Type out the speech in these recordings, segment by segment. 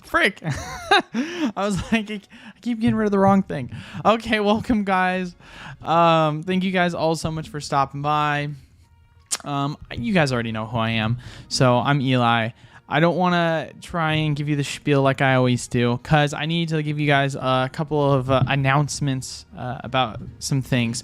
Frick. I was like, I keep getting rid of the wrong thing. Okay, welcome guys. Thank you guys all so much for stopping by. You guys already know who I am. So I'm Eli. I don't want to try and give you the spiel like I always do, because I need to give you guys a couple of announcements about some things.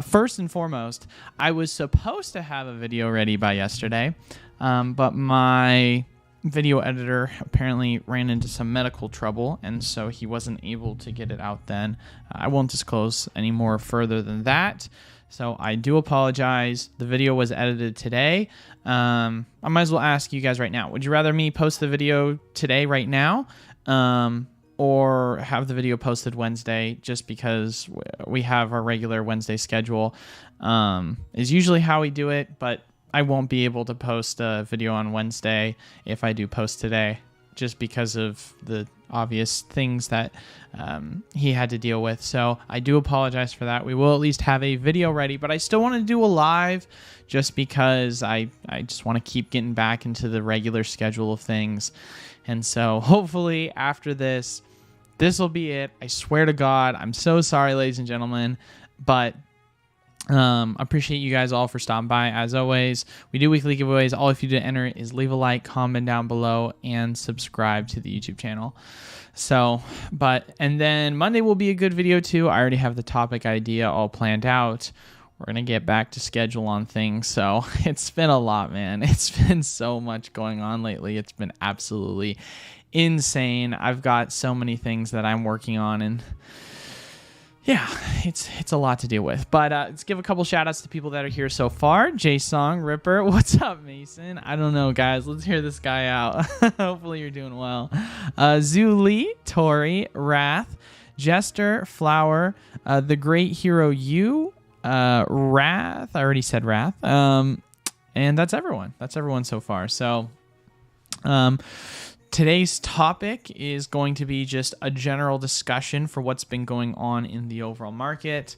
First and foremost, I was supposed to have a video ready by yesterday, but my video editor apparently ran into some medical trouble, and so he wasn't able to get it out then. I won't disclose any more further than that. So I do apologize. The video was edited today. I might as well ask you guys right now. Would you rather me post the video today right now or have the video posted Wednesday, just because we have our regular Wednesday schedule is usually how we do it, but I won't be able to post a video on Wednesday if I do post today, just because of the obvious things that he had to deal with. So I do apologize for that. We will at least have a video ready, but I still want to do a live just because I just want to keep getting back into the regular schedule of things. And so hopefully after this will be it. I swear to God, I'm so sorry, ladies and gentlemen, but appreciate you guys all for stopping by. As always, we do weekly giveaways. All you have to do to enter is leave a like, comment down below, and subscribe to the YouTube channel. So, and then Monday will be a good video too. I already have the topic idea all planned out. We're going to get back to schedule on things. So it's been a lot, man. It's been so much going on lately. It's been absolutely insane. I've got so many things that I'm working on, and yeah, it's a lot to deal with. But let's give a couple shout outs to people that are here so far. J-Song, Ripper, what's up, Mason? I don't know, guys. Let's hear this guy out. Hopefully you're doing well. Zuli, Tori, Wrath, Jester, Flower, The Great Hero You, Wrath. I already said Wrath. And that's everyone. That's everyone so far. So today's topic is going to be just a general discussion for what's been going on in the overall market,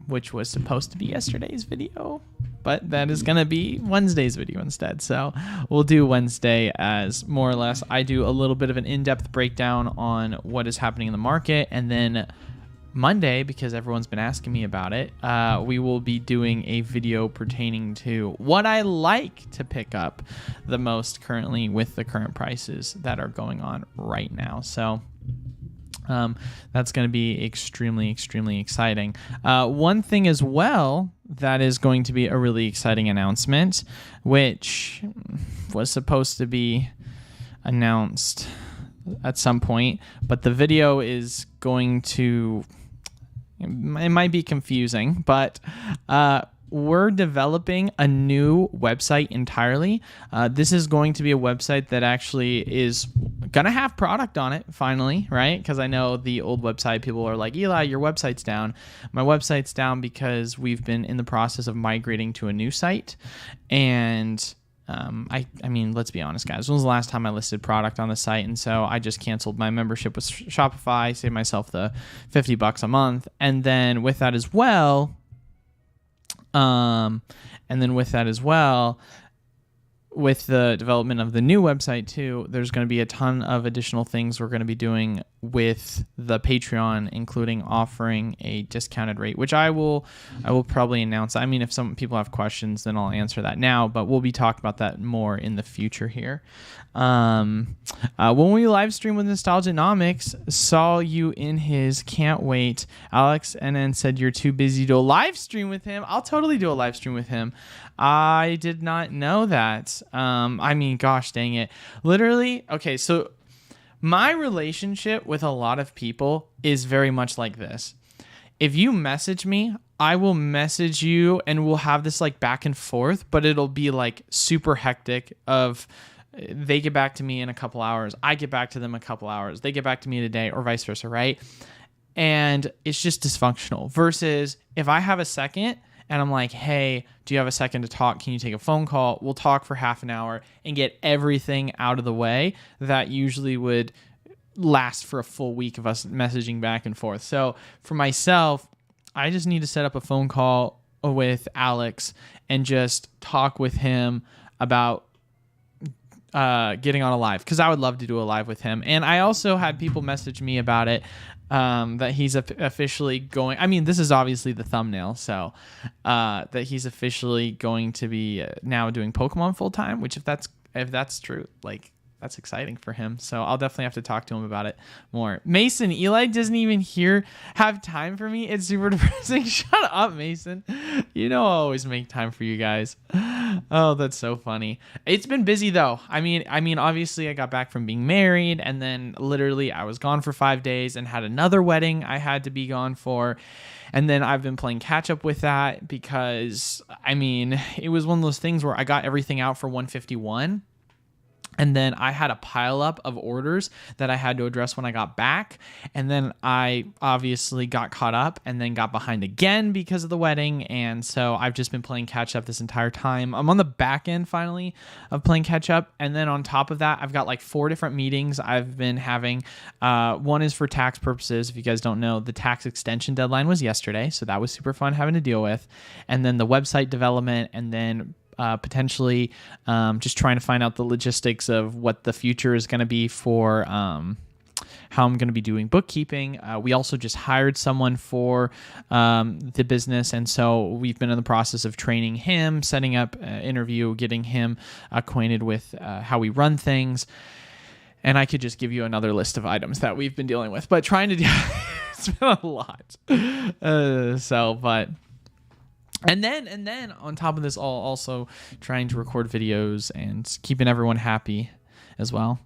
which was supposed to be yesterday's video, but that is going to be Wednesday's video instead. So we'll do Wednesday as more or less I do a little bit of an in-depth breakdown on what is happening in the market, and then Monday, because everyone's been asking me about it, we will be doing a video pertaining to what I like to pick up the most currently with the current prices that are going on right now. So that's going to be extremely, extremely exciting. One thing as well that is going to be a really exciting announcement, which was supposed to be announced at some point, but the video is going to... It might be confusing, but we're developing a new website entirely. This is going to be a website that actually is going to have product on it finally, right? Because I know the old website, people are like, Eli, your website's down. My website's down because we've been in the process of migrating to a new site. And I mean, let's be honest, guys. When was the last time I listed product on the site? And so I just canceled my membership with Shopify, saved myself the $50 a month. And then with that as well, with the development of the new website too, there's going to be a ton of additional things we're going to be doing with the Patreon, including offering a discounted rate, which I will probably announce. I mean, if some people have questions, then I'll answer that now, but we'll be talking about that more in the future here. When we live stream with Nostalgianomics, saw you in his can't wait. Alex and then said you're too busy to do a live stream with him. I'll totally do a live stream with him. I did not know that. I mean, gosh dang it. Literally, okay, so my relationship with a lot of people is very much like this. If you message me, I will message you and we'll have this like back and forth, but it'll be like super hectic of they get back to me in a couple hours. I get back to them a couple hours. They get back to me in a day or vice versa, right? And it's just dysfunctional versus if I have a second and I'm like, hey, do you have a second to talk? Can you take a phone call? We'll talk for half an hour and get everything out of the way that usually would last for a full week of us messaging back and forth. So for myself, I just need to set up a phone call with Alex and just talk with him about getting on a live, because I would love to do a live with him. And I also had people message me about it, that he's officially going. I mean, this is obviously the thumbnail, so that he's officially going to be now doing Pokemon full time. Which, if that's true, like, that's exciting for him. So I'll definitely have to talk to him about it more. Mason, Eli doesn't even have time for me. It's super depressing. Shut up, Mason. You know I'll always make time for you guys. Oh, that's so funny. It's been busy though. I mean, obviously I got back from being married, and then literally I was gone for 5 days and had another wedding I had to be gone for. And then I've been playing catch up with that because, I mean, it was one of those things where I got everything out for 151. And then I had a pile up of orders that I had to address when I got back. And then I obviously got caught up and then got behind again because of the wedding. And so I've just been playing catch up this entire time. I'm on the back end finally of playing catch up. And then on top of that, I've got like 4 different meetings I've been having. One is for tax purposes. If you guys don't know, the tax extension deadline was yesterday. So that was super fun having to deal with. And then the website development, and then potentially just trying to find out the logistics of what the future is going to be for how I'm going to be doing bookkeeping. We also just hired someone for the business, and so we've been in the process of training him, setting up an interview, getting him acquainted with how we run things. And I could just give you another list of items that we've been dealing with, but trying to do it's been a lot. And then on top of this, all also trying to record videos and keeping everyone happy as well.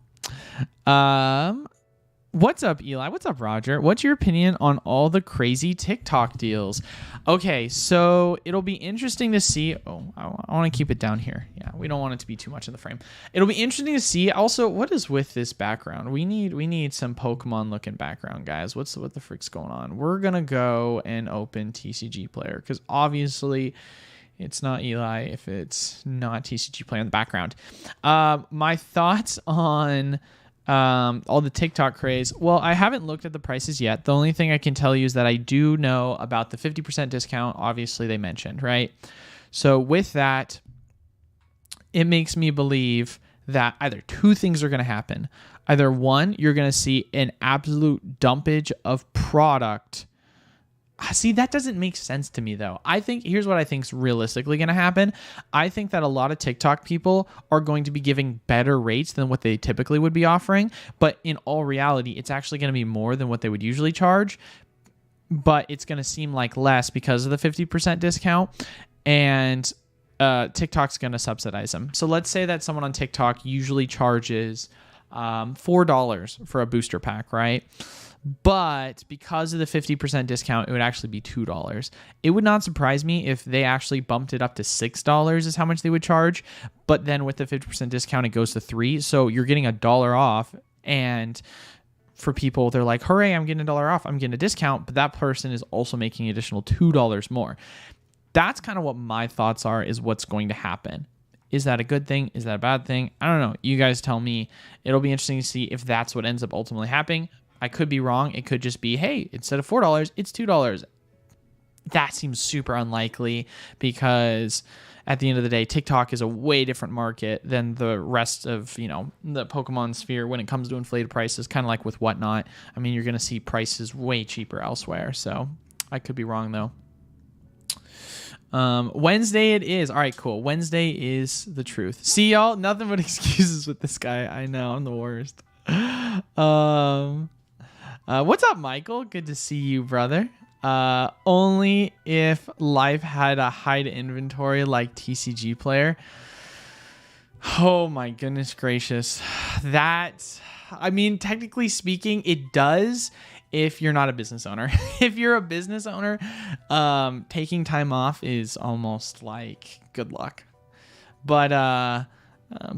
What's up, Eli? What's up, Roger? What's your opinion on all the crazy TikTok deals? Okay, so it'll be interesting to see. Oh, I want to keep it down here. Yeah, we don't want it to be too much in the frame. It'll be interesting to see. Also, what is with this background? We need some Pokemon looking background, guys. What the frick's going on? We're gonna go and open TCG Player, because obviously it's not Eli if it's not TCG Player in the background. My thoughts on all the TikTok craze. Well, I haven't looked at the prices yet. The only thing I can tell you is that I do know about the 50% discount. Obviously they mentioned, right? So with that, it makes me believe that either 2 things are going to happen. Either one, you're going to see an absolute dumpage of product. See, that doesn't make sense to me, though. I think here's what I think is realistically going to happen. I think that a lot of TikTok people are going to be giving better rates than what they typically would be offering. But in all reality, it's actually going to be more than what they would usually charge. But it's going to seem like less because of the 50% discount. And TikTok's going to subsidize them. So let's say that someone on TikTok usually charges $4 for a booster pack, right? But because of the 50% discount, it would actually be $2. It would not surprise me if they actually bumped it up to $6 is how much they would charge. But then with the 50% discount, it goes to $3. So you're getting $1 off. And for people, they're like, hooray, I'm getting $1 off. I'm getting a discount. But that person is also making an additional $2 more. That's kind of what my thoughts are, is what's going to happen. Is that a good thing? Is that a bad thing? I don't know. You guys tell me. It'll be interesting to see if that's what ends up ultimately happening. I could be wrong. It could just be, hey, instead of $4, it's $2. That seems super unlikely, because at the end of the day, TikTok is a way different market than the rest of, the Pokemon sphere when it comes to inflated prices, kind of like with Whatnot. I mean, you're going to see prices way cheaper elsewhere. So I could be wrong, though. Wednesday it is. All right, cool. Wednesday is the truth. See, y'all, nothing but excuses with this guy. I know, I'm the worst. What's up, Michael? Good to see you, brother. Only if life had a hide inventory like TCG Player. Oh my goodness gracious. Technically speaking, it does if you're not a business owner. If you're a business owner, taking time off is almost like good luck. But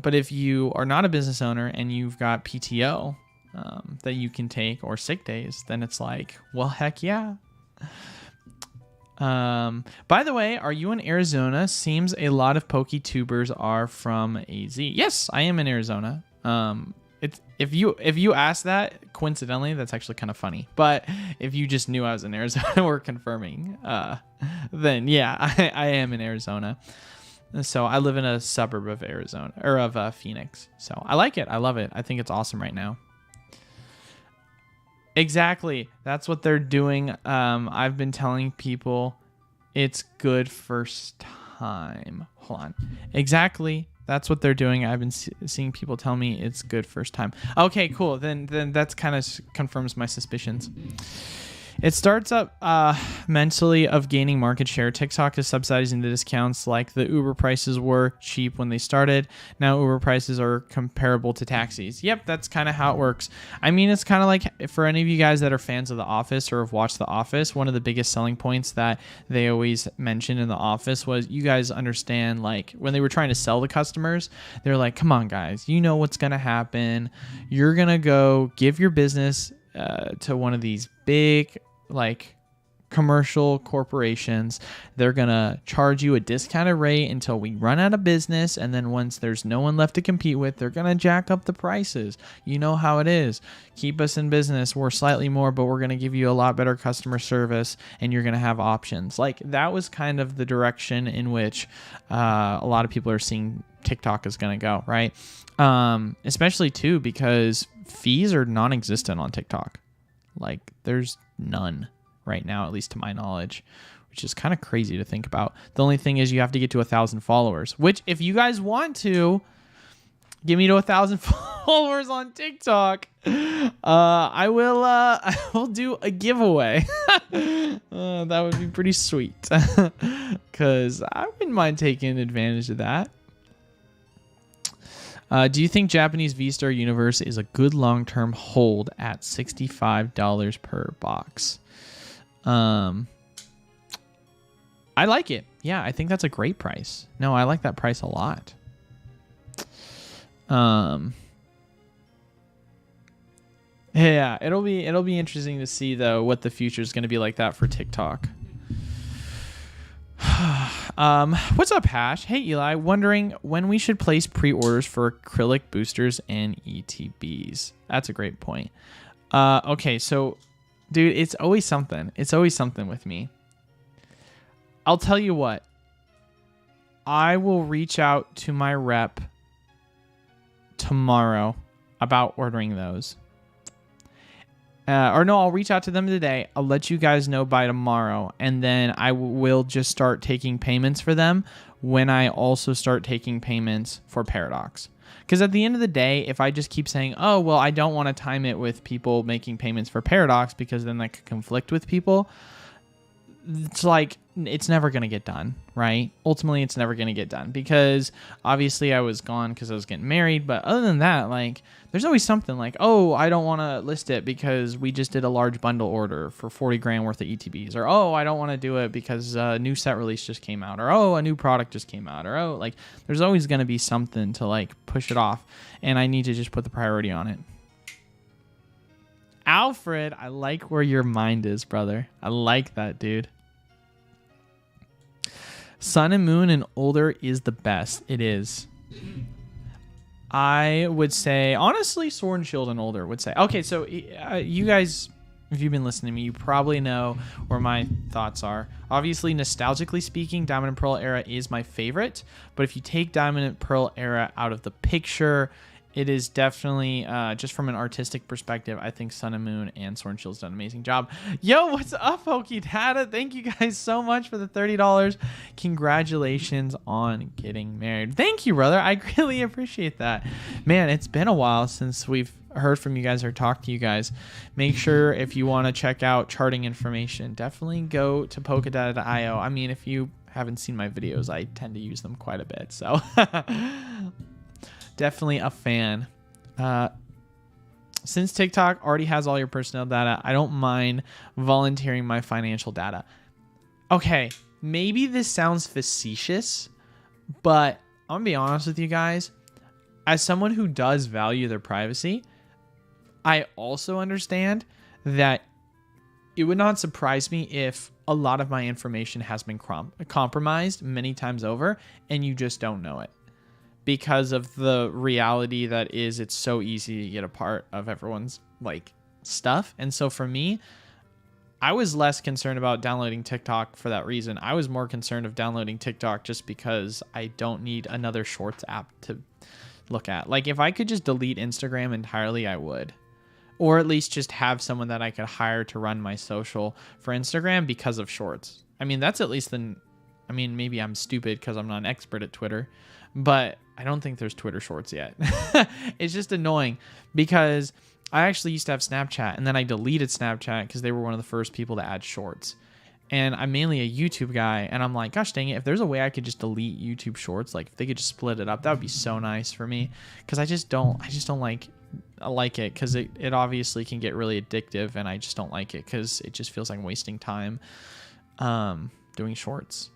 if you are not a business owner and you've got PTO that you can take, or sick days, then it's like, well, heck yeah. By the way, are you in Arizona? Seems a lot of PokeTubers are from AZ. Yes, I am in Arizona. If you ask that, coincidentally, that's actually kind of funny. But if you just knew I was in Arizona, we're confirming, then yeah, I am in Arizona. So I live in a suburb of Arizona, or of Phoenix. So I like it. I love it. I think it's awesome right now. Exactly. That's what they're doing. I've been telling people it's good first time. Hold on. Exactly. That's what they're doing. I've been seeing people tell me it's good first time. Okay, cool. Then that's kind of confirms my suspicions. It starts up mentally of gaining market share. TikTok is subsidizing the discounts like the Uber prices were cheap when they started. Now Uber prices are comparable to taxis. Yep, that's kind of how it works. I mean, it's kind of like for any of you guys that are fans of The Office or have watched The Office, one of the biggest selling points that they always mentioned in The Office was you guys understand, like when they were trying to sell the customers, they're like, come on guys, you know what's going to happen. You're going to go give your business to one of these big like commercial corporations. They're gonna charge you a discounted rate until we run out of business, and then once there's no one left to compete with, they're gonna jack up the prices. You know how it is. Keep us in business. We're slightly more, but we're gonna give you a lot better customer service, and you're gonna have options. Like that was kind of the direction in which a lot of people are seeing TikTok is gonna go, right? Especially too because fees are non-existent on TikTok. Like there's none right now, at least to my knowledge, which is kind of crazy to think about. The only thing is you have to get to 1,000 followers, which if you guys want to get me to 1,000 followers on TikTok, I will do a giveaway. That would be pretty sweet because I wouldn't mind taking advantage of that. Do you think Japanese V-Star Universe is a good long-term hold at $65 per box? I like it. Yeah, I think that's a great price. No, I like that price a lot. Yeah, it'll be interesting to see though what the future is going to be like that for TikTok. What's up, Hash? Hey, Eli. Wondering when we should place pre-orders for acrylic boosters and ETBs. That's a great point. Okay, so, dude, it's always something. It's always something with me. I'll tell you what. I will reach out to my rep tomorrow about ordering those. Or no, I'll reach out to them today. I'll let you guys know by tomorrow. And then I will just start taking payments for them when I also start taking payments for Paradox. Because at the end of the day, if I just keep saying, oh, well, I don't want to time it with people making payments for Paradox because then that could conflict with people, it's like, it's never going to get done, right? Ultimately, it's never going to get done because obviously I was gone because I was getting married. But other than that, like, there's always something like, oh, I don't want to list it because we just did a large bundle order for 40 grand worth of ETBs. Or, oh, I don't want to do it because a new set release just came out. Or, oh, a new product just came out. Or, oh, like, there's always going to be something to, like, push it off. And I need to just put the priority on it. Alfred, I like where your mind is, brother. I like that, dude. Sun and Moon and older is the best. It is. I would say, honestly, Sword and Shield and older would say. Okay, so you guys, if you've been listening to me, you probably know where my thoughts are. Obviously, nostalgically speaking, Diamond and Pearl era is my favorite. But if you take Diamond and Pearl era out of the picture, it is definitely, just from an artistic perspective, I think Sun and Moon and Sword and Shield's done an amazing job. Yo, what's up, Pokidata? Thank you guys so much for the $30. Congratulations on getting married. Thank you, brother. I really appreciate that. Man, it's been a while since we've heard from you guys or talked to you guys. Make sure if you want to check out charting information, definitely go to Polkadata.io. I mean, if you haven't seen my videos, I tend to use them quite a bit, so... Definitely a fan. Since TikTok already has all your personal data, I don't mind volunteering my financial data. Okay, maybe this sounds facetious, but I'm gonna be honest with you guys. As someone who does value their privacy, I also understand that it would not surprise me if a lot of my information has been compromised many times over and you just don't know it. Because of the reality that is, it's so easy to get a part of everyone's like stuff. And so for me, I was less concerned about downloading TikTok for that reason. I was more concerned of downloading TikTok just because I don't need another Shorts app to look at. Like, if I could just delete Instagram entirely, I would. Or at least just have someone that I could hire to run my social for Instagram because of Shorts. I mean, that's at least the... I mean, maybe I'm stupid because I'm not an expert at Twitter, but I don't think there's Twitter Shorts yet. It's just annoying because I actually used to have Snapchat, and then I deleted Snapchat because they were one of the first people to add Shorts. And I'm mainly a YouTube guy, and I'm like, gosh dang it, if there's a way I could just delete YouTube Shorts, like if they could just split it up, that would be so nice for me. Because I just don't like it because it obviously can get really addictive, and I just don't like it because it just feels like I'm wasting time doing Shorts.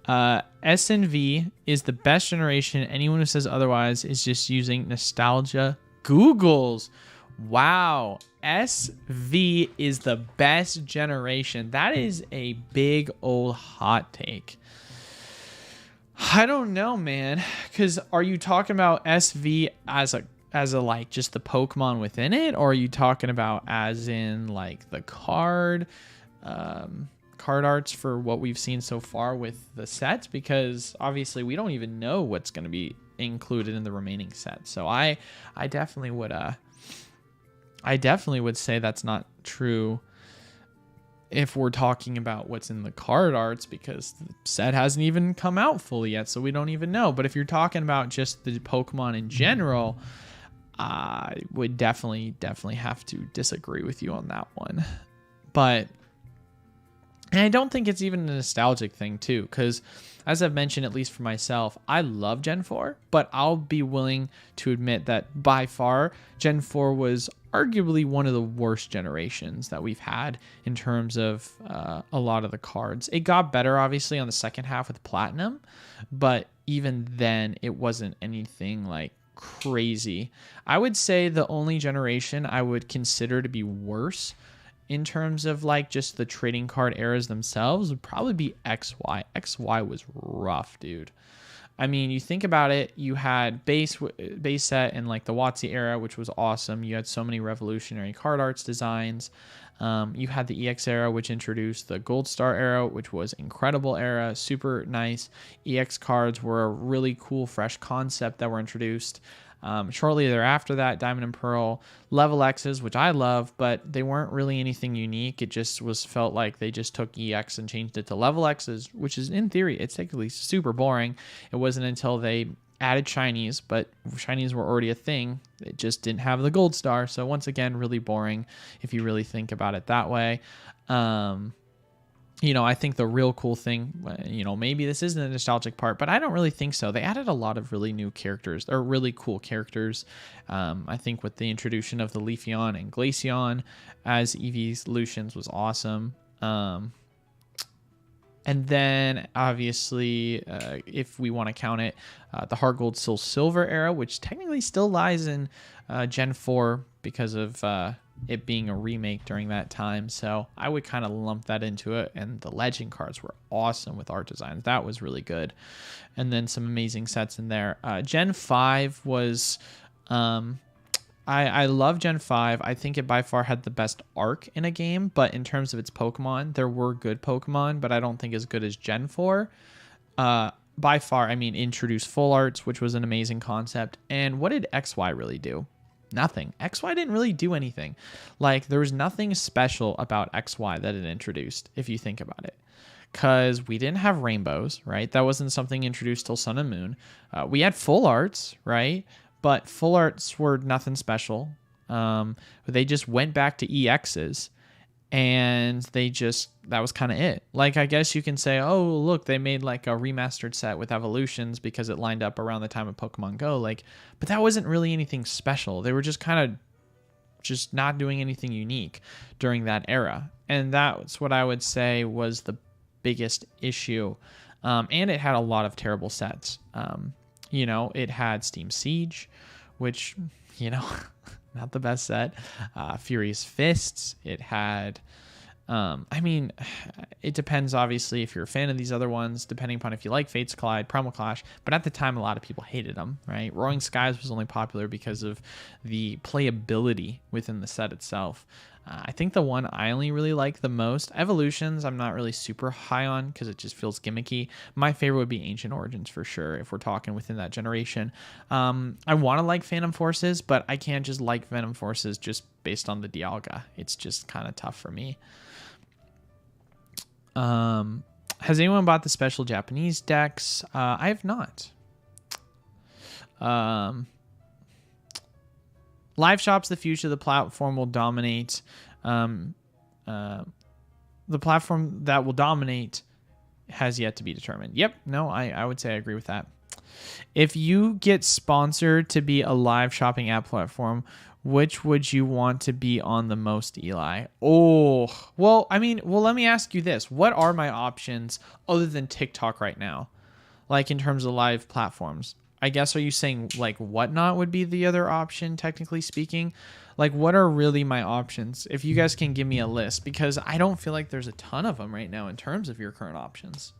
SNV is the best generation. Anyone who says otherwise is just using nostalgia Googles. Wow. SV is the best generation. That is a big old hot take. I don't know, man. Because are you talking about SV as a like just the Pokemon within it? Or are you talking about as in like the card arts for what we've seen so far with the sets? Because obviously we don't even know what's going to be included in the remaining sets. So I definitely would say that's not true if we're talking about what's in the card arts, because the set hasn't even come out fully yet, so we don't even know. But if you're talking about just the Pokemon in general, I would definitely have to disagree with you on that one. But and I don't think it's even a nostalgic thing too, because as I've mentioned, at least for myself, I love Gen 4, but I'll be willing to admit that by far, Gen 4 was arguably one of the worst generations that we've had in terms of a lot of the cards. It got better, obviously, on the second half with Platinum, but even then, it wasn't anything like crazy. I would say the only generation I would consider to be worse in terms of like just the trading card eras themselves would probably be XY. XY was rough, dude. I mean, you think about it, you had base set in like the WotC era, which was awesome. You had so many revolutionary card arts designs. You had the EX era, which introduced the Gold Star era, which was incredible era, super nice. EX cards were a really cool, fresh concept that were introduced. Shortly thereafter that, Diamond and Pearl, Level X's, which I love, but they weren't really anything unique. It just felt like they just took EX and changed it to Level X's, which is in theory, it's technically super boring. It wasn't until they added shinies, but shinies were already a thing. It just didn't have the Gold Star. So once again, really boring if you really think about it that way. I think the real cool thing, maybe this isn't a nostalgic part, but I don't really think so. They added a lot of really new characters, or really cool characters. I think with the introduction of the Leafeon and Glaceon as evolutions was awesome. And then, obviously, if we want to count it, the Heart Gold Soul Silver era, which technically still lies in Gen 4 because of it being a remake during that time. So I would kind of lump that into it. And the Legend cards were awesome with art designs. That was really good. And then some amazing sets in there. Gen 5 was... I love Gen 5. I think it by far had the best arc in a game, but in terms of its Pokemon, there were good Pokemon, but I don't think as good as Gen 4. By far, I mean, introduced full arts, which was an amazing concept. And what did XY really do? Nothing. XY didn't really do anything. Like, there was nothing special about XY that it introduced, if you think about it. Because we didn't have rainbows, right? That wasn't something introduced till Sun and Moon. We had full arts, right? But full arts were nothing special. They just went back to EXs, and that was kind of it. Like, I guess you can say, oh, look, they made like a remastered set with evolutions because it lined up around the time of Pokemon Go. Like, but that wasn't really anything special. They were just kind of just not doing anything unique during that era. And that's what I would say was the biggest issue. And it had a lot of terrible sets. It had Steam Siege, which, not the best set. Furious Fists. It had I mean, it depends, obviously, if you're a fan of these other ones, depending upon if you like Fates Collide, Primal Clash. But at the time, a lot of people hated them, right? Roaring Skies was only popular because of the playability within the set itself. I think the one I only really like the most, Evolutions, I'm not really super high on because it just feels gimmicky. My favorite would be Ancient Origins for sure, if we're talking within that generation. I want to like Phantom Forces, but I can't just like Phantom Forces just based on the Dialga. It's just kind of tough for me. Has anyone bought the special Japanese decks? I have not. Live shop's the future. The platform will dominate. The platform that will dominate has yet to be determined. Yep. No, I would say I agree with that. If you get sponsored to be a live shopping app platform, which would you want to be on the most, Eli? Oh, well, I mean, let me ask you this. What are my options other than TikTok right now? Like in terms of live platforms? I guess, are you saying like Whatnot would be the other option, technically speaking? Like, what are really my options? If you guys can give me a list, because I don't feel like there's a ton of them right now in terms of your current options.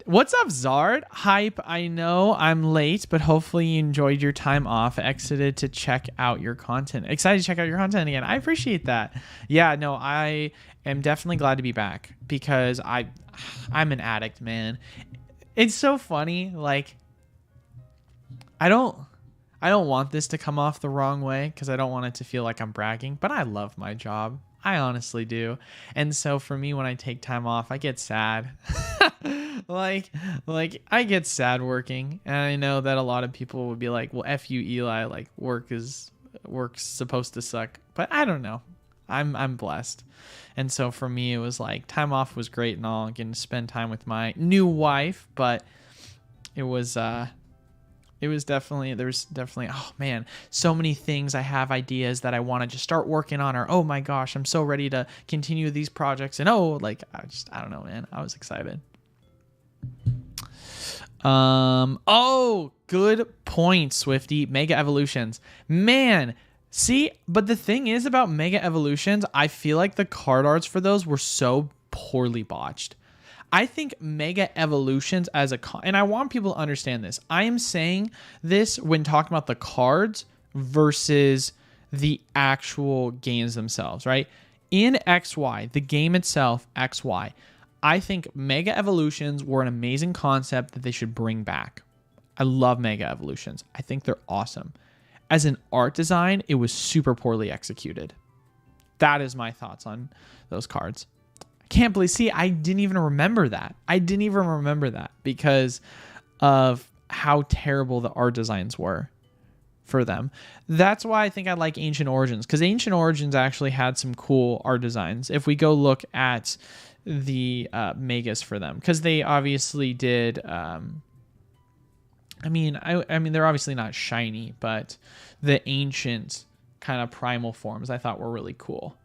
What's up, Zard? Hype, I know I'm late, but hopefully you enjoyed your time off. Exited to check out your content. Excited to check out your content again. I appreciate that. Yeah, no, I am definitely glad to be back because I'm an addict, man. It's so funny. Like, I don't want this to come off the wrong way because I don't want it to feel like I'm bragging, but I love my job. I honestly do. And so for me, when I take time off, I get sad. like I get sad working. And I know that a lot of people would be like, well, F you, Eli, like work's supposed to suck. But I don't know. I'm blessed. And so for me, it was like time off was great and all, getting to spend time with my new wife, but there's definitely, oh man, so many things I have ideas that I want to just start working on, or, oh my gosh, I'm so ready to continue these projects. And I don't know, man, I was excited. Oh, good point, Swifty. Mega Evolutions, man. See, but the thing is about Mega Evolutions, I feel like the card arts for those were so poorly botched. I think Mega Evolutions and I want people to understand this. I am saying this when talking about the cards versus the actual games themselves, right? In XY, the game itself, XY, I think Mega Evolutions were an amazing concept that they should bring back. I love Mega Evolutions. I think they're awesome. As an art design, it was super poorly executed. That is my thoughts on those cards. Can't believe, see, I didn't even remember that. Because of how terrible the art designs were for them. That's why I think I like Ancient Origins, because Ancient Origins actually had some cool art designs. If we go look at the megas for them, because they obviously did. I mean, they're obviously not shiny, but the ancient kind of primal forms I thought were really cool.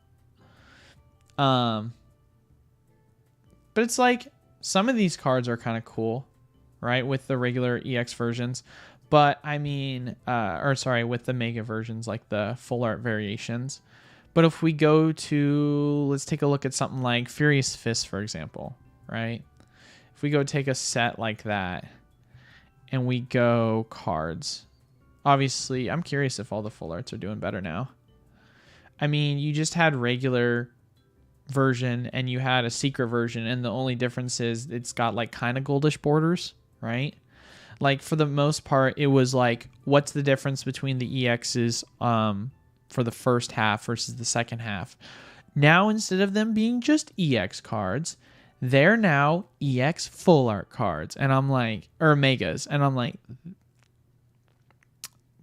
But it's like some of these cards are kind of cool, right? With the regular EX versions. But I mean, with the mega versions, like the full art variations. But if we go to, let's take a look at something like Furious Fist, for example, right? If we go take a set like that and we go cards, obviously, I'm curious if all the full arts are doing better now. I mean, you just had regular version and you had a secret version, and the only difference is it's got like kind of goldish borders, right? Like for the most part, it was like, what's the difference between the EXs for the first half versus the second half? Now, instead of them being just EX cards, they're now EX full art cards, and I'm like, or megas, and I'm like,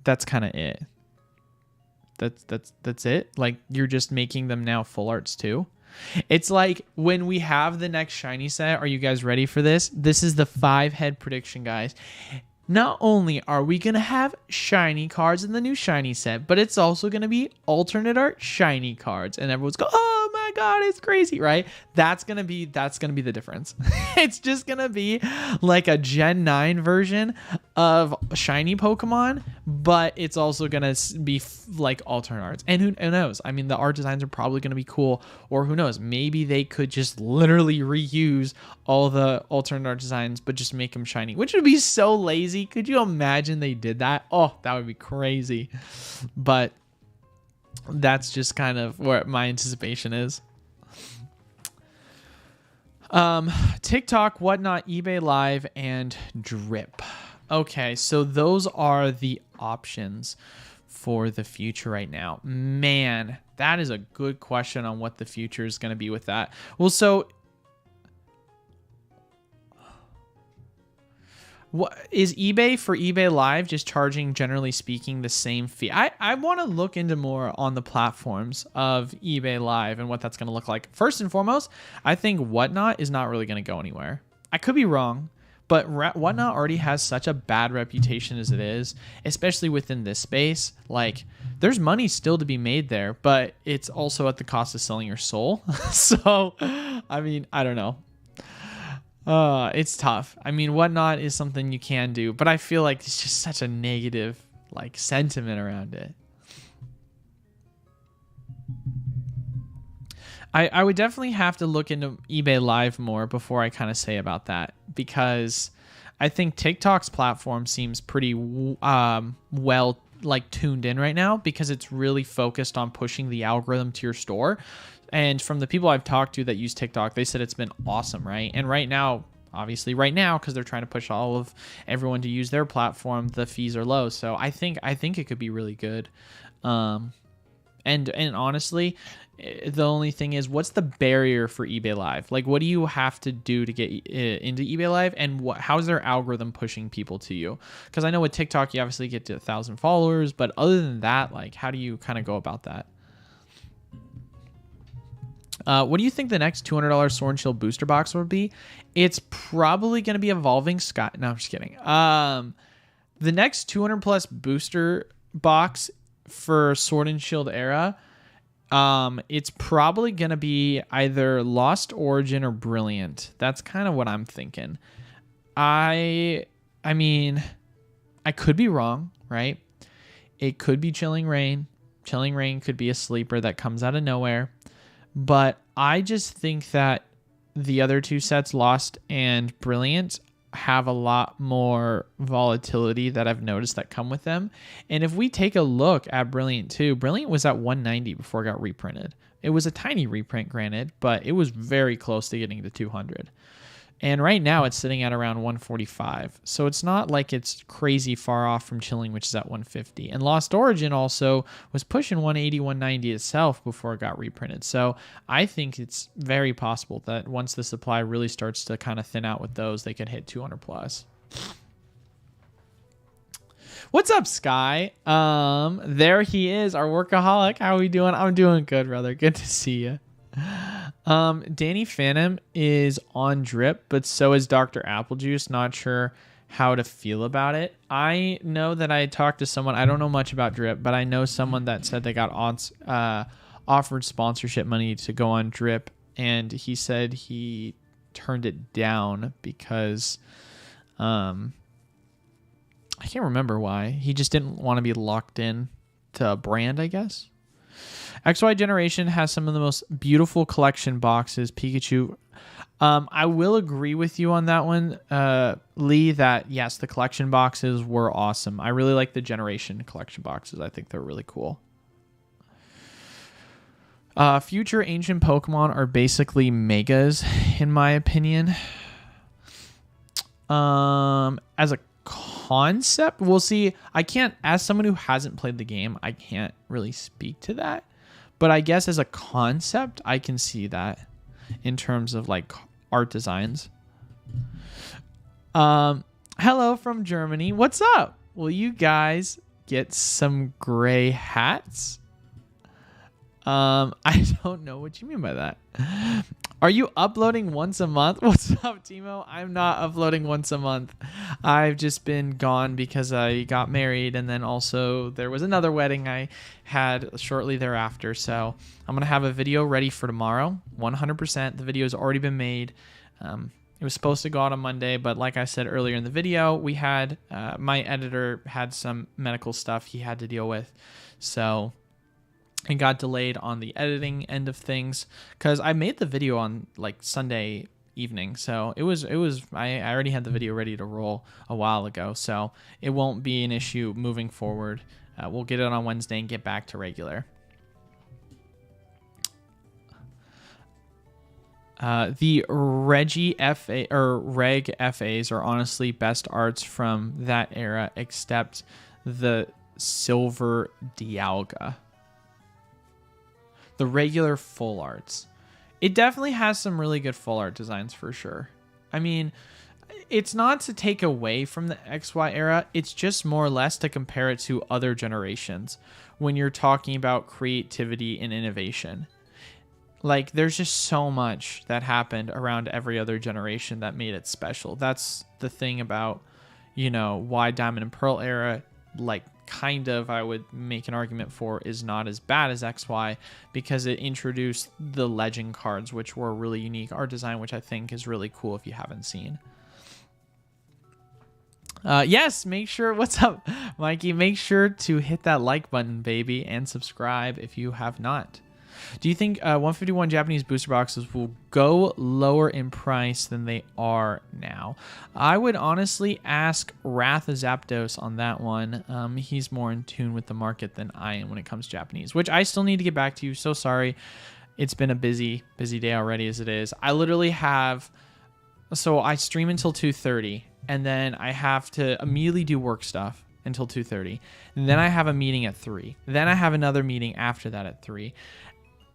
that's kind of it. That's it. Like, you're just making them now full arts too. It's like when we have the next shiny set. Are you guys ready for this? This is the 5-head prediction, guys. Not only are we going to have shiny cards in the new shiny set, but it's also going to be alternate art shiny cards. And everyone's going, oh my God, it's crazy, right? That's gonna be the difference. It's just gonna be like a Gen 9 version of shiny Pokemon, but it's also gonna be like alternate arts. And who knows? I mean, the art designs are probably gonna be cool, or who knows? Maybe they could just literally reuse all the alternate art designs, but just make them shiny, which would be so lazy. Could you imagine they did that? Oh, that would be crazy. But that's just kind of what my anticipation is. TikTok, Whatnot, eBay Live, and Drip. Okay, so those are the options for the future right now. Man, that is a good question on what the future is going to be with that. Well, so what is eBay for eBay Live just charging, generally speaking, the same fee? I want to look into more on the platforms of eBay Live and what that's going to look like. First and foremost, I think Whatnot is not really going to go anywhere. I could be wrong, but Whatnot already has such a bad reputation as it is, especially within this space. Like, there's money still to be made there, but it's also at the cost of selling your soul. So, I mean, I don't know. It's tough. I mean, Whatnot is something you can do, but I feel like it's just such a negative like sentiment around it. I would definitely have to look into eBay Live more before I kind of say about that, because I think TikTok's platform seems pretty well like tuned in right now, because it's really focused on pushing the algorithm to your store. And from the people I've talked to that use TikTok, they said it's been awesome, right? And right now, obviously right now, because they're trying to push all of everyone to use their platform, the fees are low. So I think it could be really good. And honestly, the only thing is, what's the barrier for eBay Live? Like, what do you have to do to get into eBay Live, and how's their algorithm pushing people to you? Because I know with TikTok, you obviously get to 1,000 followers, but other than that, like, how do you kind of go about that? What do you think the next $200 Sword and Shield booster box would be? It's probably going to be Evolving Sky. No, I'm just kidding. The next 200 plus booster box for Sword and Shield era, it's probably going to be either Lost Origin or Brilliant. That's kind of what I'm thinking. I mean, I could be wrong, right? It could be Chilling Reign. Chilling Reign could be a sleeper that comes out of nowhere. But I just think that the other two sets, Lost and Brilliant, have a lot more volatility that I've noticed that come with them. And if we take a look at Brilliant 2, Brilliant was at 190 before it got reprinted. It was a tiny reprint, granted, but it was very close to getting to 200. And right now it's sitting at around 145. So it's not like it's crazy far off from Chilling, which is at 150. And Lost Origin also was pushing 180, 190 itself before it got reprinted. So I think it's very possible that once the supply really starts to kind of thin out with those, they could hit 200 plus. What's up, Sky? There he is, our workaholic. How are we doing? I'm doing good, brother. Good to see you. Danny Phantom is on Drip, but so is Dr. Applejuice. Not sure how to feel about it. I know that I talked to someone, I don't know much about Drip, but I know someone that said they got offered sponsorship money to go on Drip, and he said he turned it down because I can't remember why. He just didn't want to be locked in to a brand, I guess. XY Generation has some of the most beautiful collection boxes. Pikachu. I will agree with you on that one, Lee, that yes, the collection boxes were awesome. I really like the Generation collection boxes. I think they're really cool. Future ancient Pokemon are basically megas, in my opinion. As a concept, we'll see. I can't, as someone who hasn't played the game, I can't really speak to that. But I guess as a concept, I can see that in terms of like art designs. Hello from Germany. What's up? Will you guys get some gray hats? I don't know what you mean by that. Are you uploading once a month? What's up, Timo? I'm not uploading once a month. I've just been gone because I got married, and then also there was another wedding I had shortly thereafter. So I'm going to have a video ready for tomorrow, 100%. The video has already been made. It was supposed to go out on Monday, but like I said earlier in the video, we had my editor had some medical stuff he had to deal with. So it got delayed on the editing end of things because I made the video on like Sunday evening. So I already had the video ready to roll a while ago. So it won't be an issue moving forward. We'll get it on Wednesday and get back to regular. The Reg FAs are honestly best arts from that era, except the Silver Dialga. The regular full arts. It definitely has some really good full art designs for sure. I mean, it's not to take away from the XY era. It's just more or less to compare it to other generations when you're talking about creativity and innovation. Like, there's just so much that happened around every other generation that made it special. That's the thing about, why Diamond and Pearl era, like, kind of, I would make an argument for, is not as bad as XY because it introduced the legend cards, which were a really unique art design, which I think is really cool if you haven't seen. Yes, make sure, what's up, Mikey? Make sure to hit that like button, baby, and subscribe if you have not. Do you think 151 Japanese booster boxes will go lower in price than they are now? I would honestly ask Wrath of Zapdos on that one. He's more in tune with the market than I am when it comes to Japanese, which I still need to get back to you. So sorry. It's been a busy day already as it is. I literally have... So I stream until 2:30, and then I have to immediately do work stuff until 2:30. And then I have a meeting at 3. Then I have another meeting after that at 3.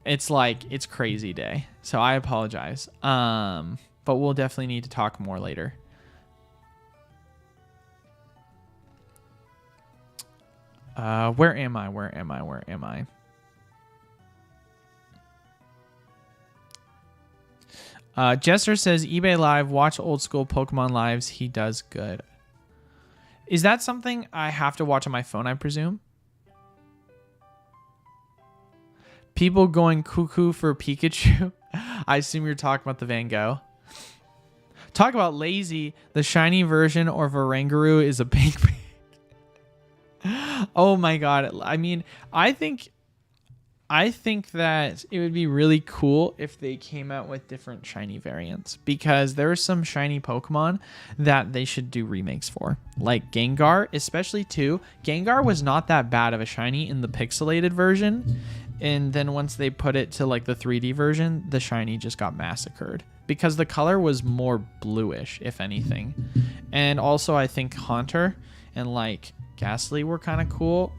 It's crazy day. So I apologize. But we'll definitely need to talk more later. Where am I? Jester says eBay Live, watch old school Pokemon lives. He does good. Is that something I have to watch on my phone, I presume? People going cuckoo for Pikachu. I assume you're talking about the Van Gogh. Talk about lazy. The shiny version or Varangaroo is a big pig. Oh my god. I mean, I think that it would be really cool if they came out with different shiny variants, because there are some shiny Pokemon that they should do remakes for, like Gengar, especially too. Gengar was not that bad of a shiny in the pixelated version, and then once they put it to like the 3D version, the shiny just got massacred because the color was more bluish, if anything. And also I think Haunter and like Ghastly were kind of cool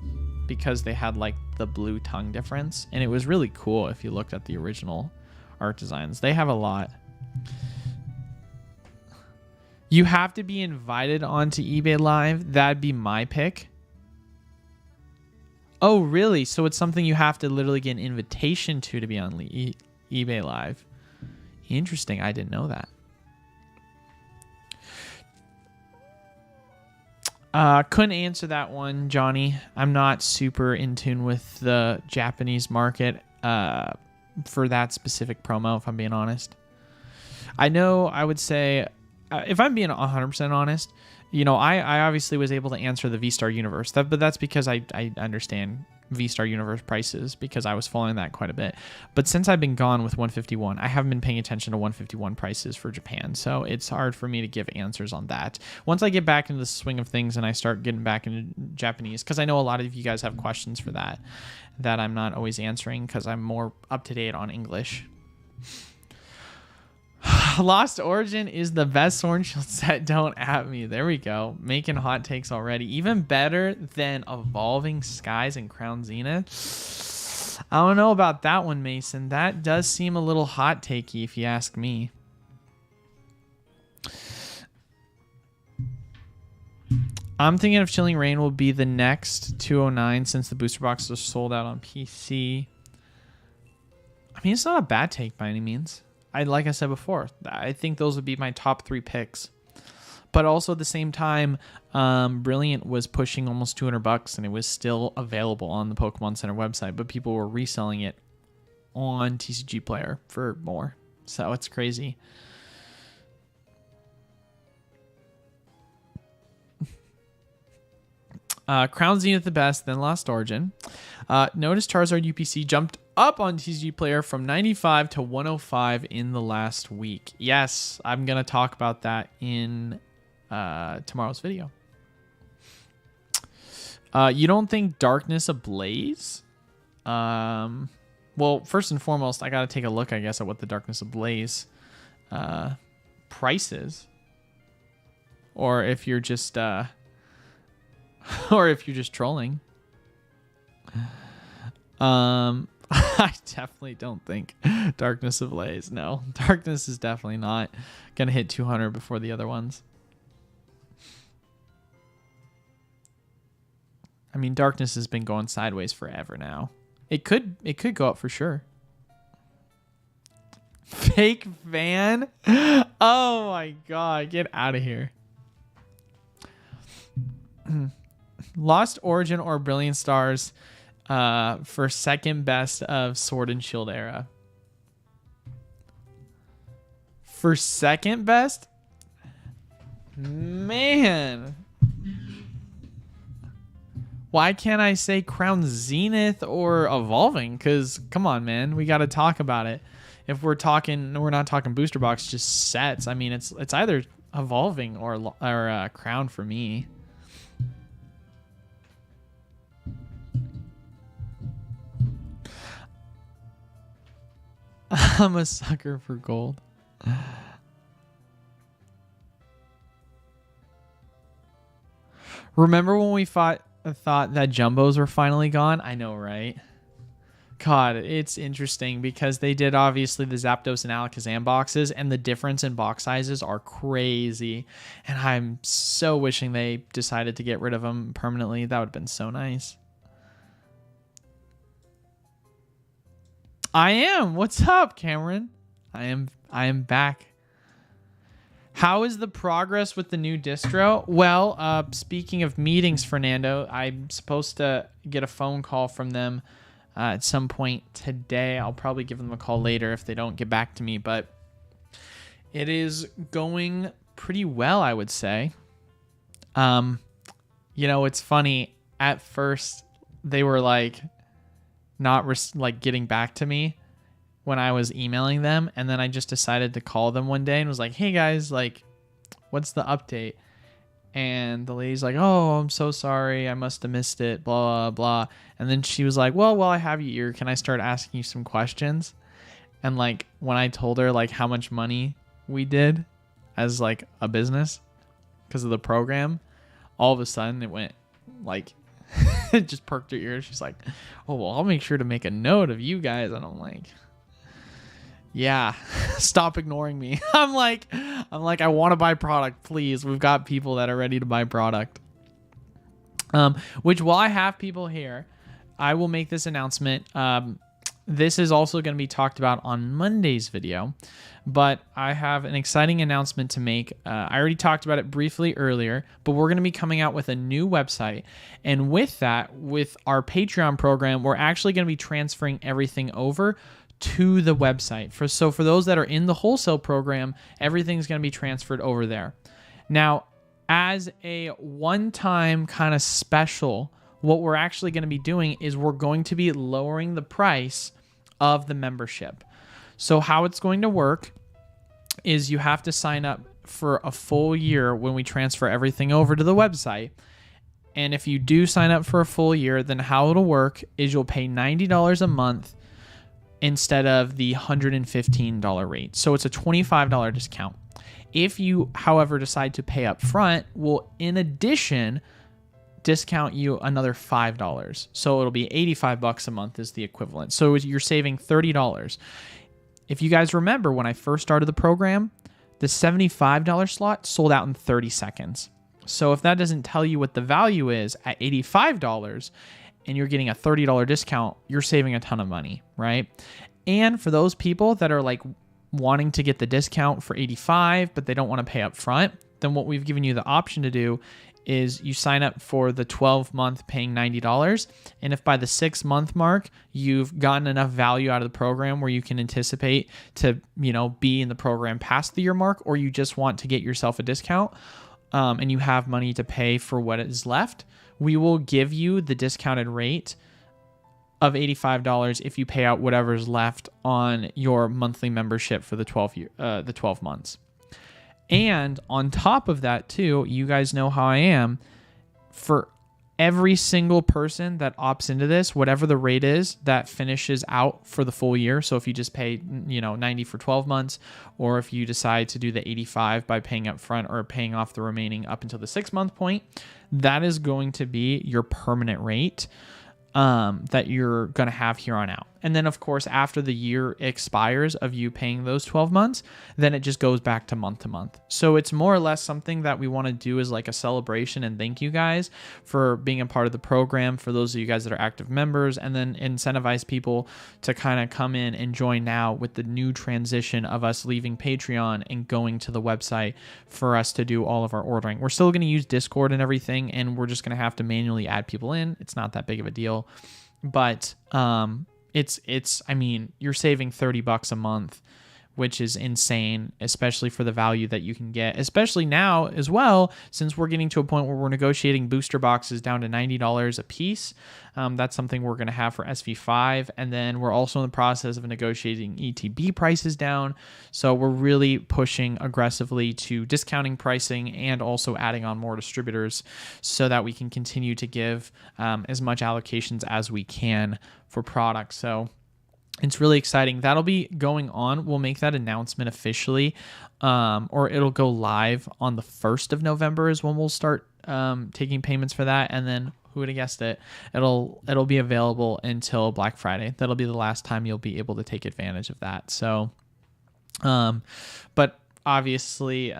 because they had like the blue tongue difference, and it was really cool if you looked at the original art designs. They have a lot. You have to be invited onto eBay Live. That'd be my pick. Oh, really? So it's something you have to literally get an invitation to be on eBay Live. Interesting. I didn't know that. Couldn't answer that one, Johnny. I'm not super in tune with the Japanese market for that specific promo, if I'm being honest. I know I would say, if I'm being 100% honest, I obviously was able to answer the V-Star Universe, but that's because I understand V-Star Universe prices because I was following that quite a bit. But since I've been gone with 151, I haven't been paying attention to 151 prices for Japan, so it's hard for me to give answers on that. Once I get back into the swing of things and I start getting back into Japanese, because I know a lot of you guys have questions for that I'm not always answering because I'm more up to date on English. Lost Origin is the best Sword Shield set. Don't at me. There we go. Making hot takes already. Even better than Evolving Skies and Crown Zenith. I don't know about that one, Mason. That does seem a little hot takey if you ask me. I'm thinking of Chilling Reign will be the next 209 since the booster boxes are sold out on PC. mean, it's not a bad take by any means. Like I said before, I think those would be my top 3 picks. But also at the same time, Brilliant was pushing almost $200 and it was still available on the Pokemon Center website, but people were reselling it on TCG Player for more. So it's crazy. Crown Zenith the best, then Lost Origin. Notice Charizard UPC jumped up on TCG Player from 95 to 105 in the last week. Yes, I'm going to talk about that in tomorrow's video. You don't think Darkness Ablaze? Well, first and foremost, I got to take a look, I guess, at what the Darkness Ablaze price is. Or if you're just... or if you're just trolling. I definitely don't think Darkness Ablaze. No, Darkness is definitely not gonna hit 200 before the other ones. I mean, Darkness has been going sideways forever now. It could go up for sure. Fake fan? Oh my god, get out of here. Lost Origin or Brilliant Stars for second best of Sword and Shield era. For second best? Man. Why can't I say Crown Zenith or Evolving? Because, come on, man. We got to talk about it. If we're not talking booster box, just sets. I mean, it's either Evolving or Crown for me. I'm a sucker for gold. Remember when we thought that jumbos were finally gone? I know, right? God, it's interesting because they did obviously the Zapdos and Alakazam boxes, and the difference in box sizes are crazy. And I'm so wishing they decided to get rid of them permanently. That would have been so nice. I am. What's up, Cameron? I am back. How is the progress with the new distro? Well, speaking of meetings, Fernando, I'm supposed to get a phone call from them at some point today. I'll probably give them a call later if they don't get back to me, but it is going pretty well, I would say. You know, it's funny. At first, they were like not getting back to me when I was emailing them, and then I just decided to call them one day and was like, "Hey guys, like, what's the update?" And the lady's like, "Oh, I'm so sorry. I must have missed it, blah, blah." And then she was like, well, I have you here. Can I start asking you some questions? And like, when I told her like how much money we did as like a business because of the program, all of a sudden it went like, it just perked her ears. She's like, "Oh, well, I'll make sure to make a note of you guys." And I'm like, yeah, stop ignoring me. I'm like, I want to buy product, please. We've got people that are ready to buy product. Which, while I have people here, I will make this announcement. This is also going to be talked about on Monday's video, but I have an exciting announcement to make. I already talked about it briefly earlier, but we're going to be coming out with a new website. And with that, with our Patreon program, we're actually going to be transferring everything over to the website. So for those that are in the wholesale program, everything's going to be transferred over there. Now, as a one-time kind of special, what we're actually going to be doing is we're going to be lowering the price of the membership. So how it's going to work is you have to sign up for a full year when we transfer everything over to the website. And if you do sign up for a full year, then how it'll work is you'll pay $90 a month instead of the $115 rate. So it's a $25 discount. If you, however, decide to pay up front, we'll in addition discount you another $5. So it'll be $85 a month is the equivalent. So you're saving $30. If you guys remember, when I first started the program, the $75 slot sold out in 30 seconds. So if that doesn't tell you what the value is at $85 and you're getting a $30 discount, you're saving a ton of money, right? And for those people that are like wanting to get the discount for 85, but they don't want to pay up front, then what we've given you the option to do is you sign up for the 12-month paying $90. And if by the 6-month mark, you've gotten enough value out of the program where you can anticipate to, be in the program past the year mark, or you just want to get yourself a discount, and you have money to pay for what is left, we will give you the discounted rate of $85 if you pay out whatever's left on your monthly membership for the 12 months. And on top of that too, you guys know how I am, for every single person that opts into this, whatever the rate is that finishes out for the full year. So if you just pay, 90 for 12 months, or if you decide to do the 85 by paying up front or paying off the remaining up until the 6-month point, that is going to be your permanent rate that you're going to have here on out. And then, of course, after the year expires of you paying those 12 months, then it just goes back to month. So it's more or less something that we want to do as like a celebration and thank you guys for being a part of the program, for those of you guys that are active members, and then incentivize people to kind of come in and join now with the new transition of us leaving Patreon and going to the website for us to do all of our ordering. We're still going to use Discord and everything, and we're just going to have to manually add people in. It's not that big of a deal, but you're saving $30 a month, which is insane, especially for the value that you can get, especially now as well, since we're getting to a point where we're negotiating booster boxes down to $90 a piece. That's something we're going to have for SV5. And then we're also in the process of negotiating ETB prices down. So we're really pushing aggressively to discounting pricing and also adding on more distributors so that we can continue to give as much allocations as we can for products. So it's really exciting. That'll be going on. We'll make that announcement officially, or it'll go live on the 1st of November is when we'll start taking payments for that. And then who would have guessed it? It'll be available until Black Friday. That'll be the last time you'll be able to take advantage of that. So, but obviously,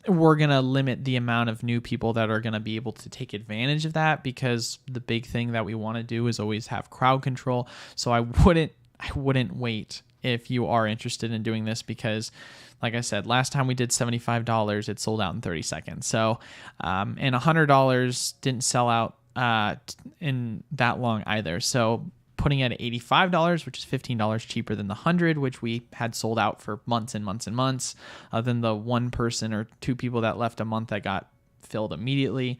we're going to limit the amount of new people that are going to be able to take advantage of that, because the big thing that we want to do is always have crowd control. So I wouldn't wait if you are interested in doing this, because like I said, last time we did $75, it sold out in 30 seconds. So, and $100 didn't sell out in that long either. So putting it at $85, which is $15 cheaper than the 100, which we had sold out for months and months and months, other than the one person or two people that left a month that got filled immediately.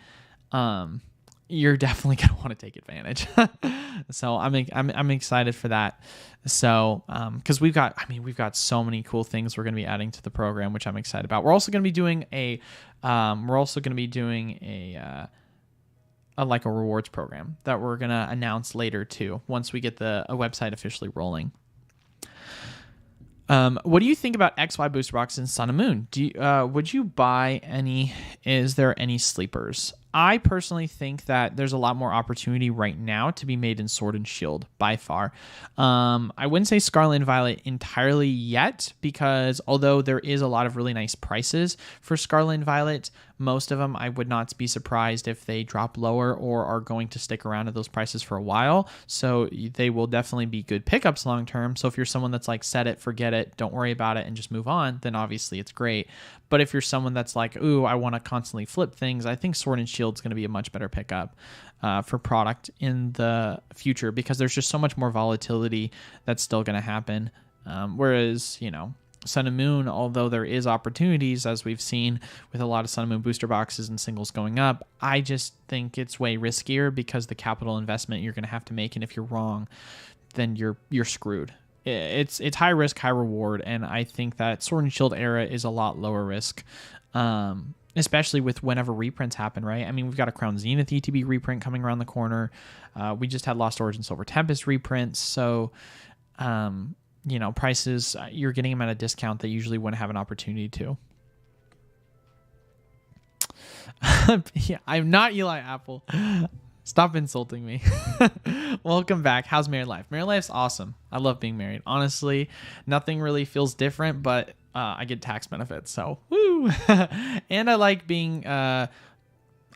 You're definitely going to want to take advantage. So I'm excited for that. So, cause we've got so many cool things we're going to be adding to the program, which I'm excited about. We're also going to be doing a rewards program that we're going to announce later too, once we get a website officially rolling. What do you think about XY booster boxes in Sun and Moon? Would you buy any? Is there any sleepers? I personally think that there's a lot more opportunity right now to be made in Sword and Shield by far. I wouldn't say Scarlet and Violet entirely yet, because although there is a lot of really nice prices for Scarlet and Violet, most of them I would not be surprised if they drop lower or are going to stick around at those prices for a while. So they will definitely be good pickups long term. So if you're someone that's like, set it, forget it, don't worry about it, and just move on, then obviously it's great. But if you're someone that's like, ooh, I want to constantly flip things, I think Sword and Shield is going to be a much better pickup for product in the future, because there's just so much more volatility that's still going to happen. Whereas, Sun and Moon, although there is opportunities, as we've seen with a lot of Sun and Moon booster boxes and singles going up, I just think it's way riskier because the capital investment you're going to have to make, and if you're wrong, then you're screwed. It's high risk, high reward, and I think that Sword and Shield era is a lot lower risk, especially with whenever reprints happen, right? I mean, we've got a Crown Zenith ETB reprint coming around the corner. We just had Lost Origin Silver Tempest reprints, so prices, you're getting them at a discount that usually wouldn't have an opportunity to. Yeah, I'm not Eli Apple. Stop insulting me. Welcome back. How's married life? Married life's awesome. I love being married. Honestly, nothing really feels different, but I get tax benefits, so woo. And I like being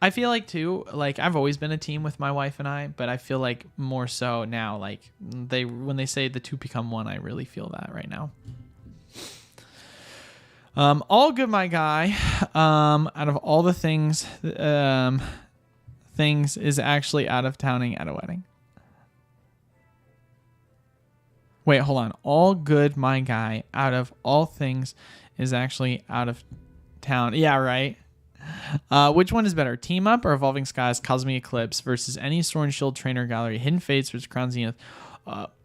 I feel like too, like I've always been a team with my wife and I, but I feel like more so now, like when they say the two become one, I really feel that right now. All good, my guy. Out of all the things is actually out of towning at a wedding. Wait, hold on. All good, my guy. Out of all things is actually out of town. Yeah, right. Which one is better, Team Up or Evolving Skies, Cosmic Eclipse versus any Sword and Shield Trainer Gallery, Hidden Fates versus Crown Zenith?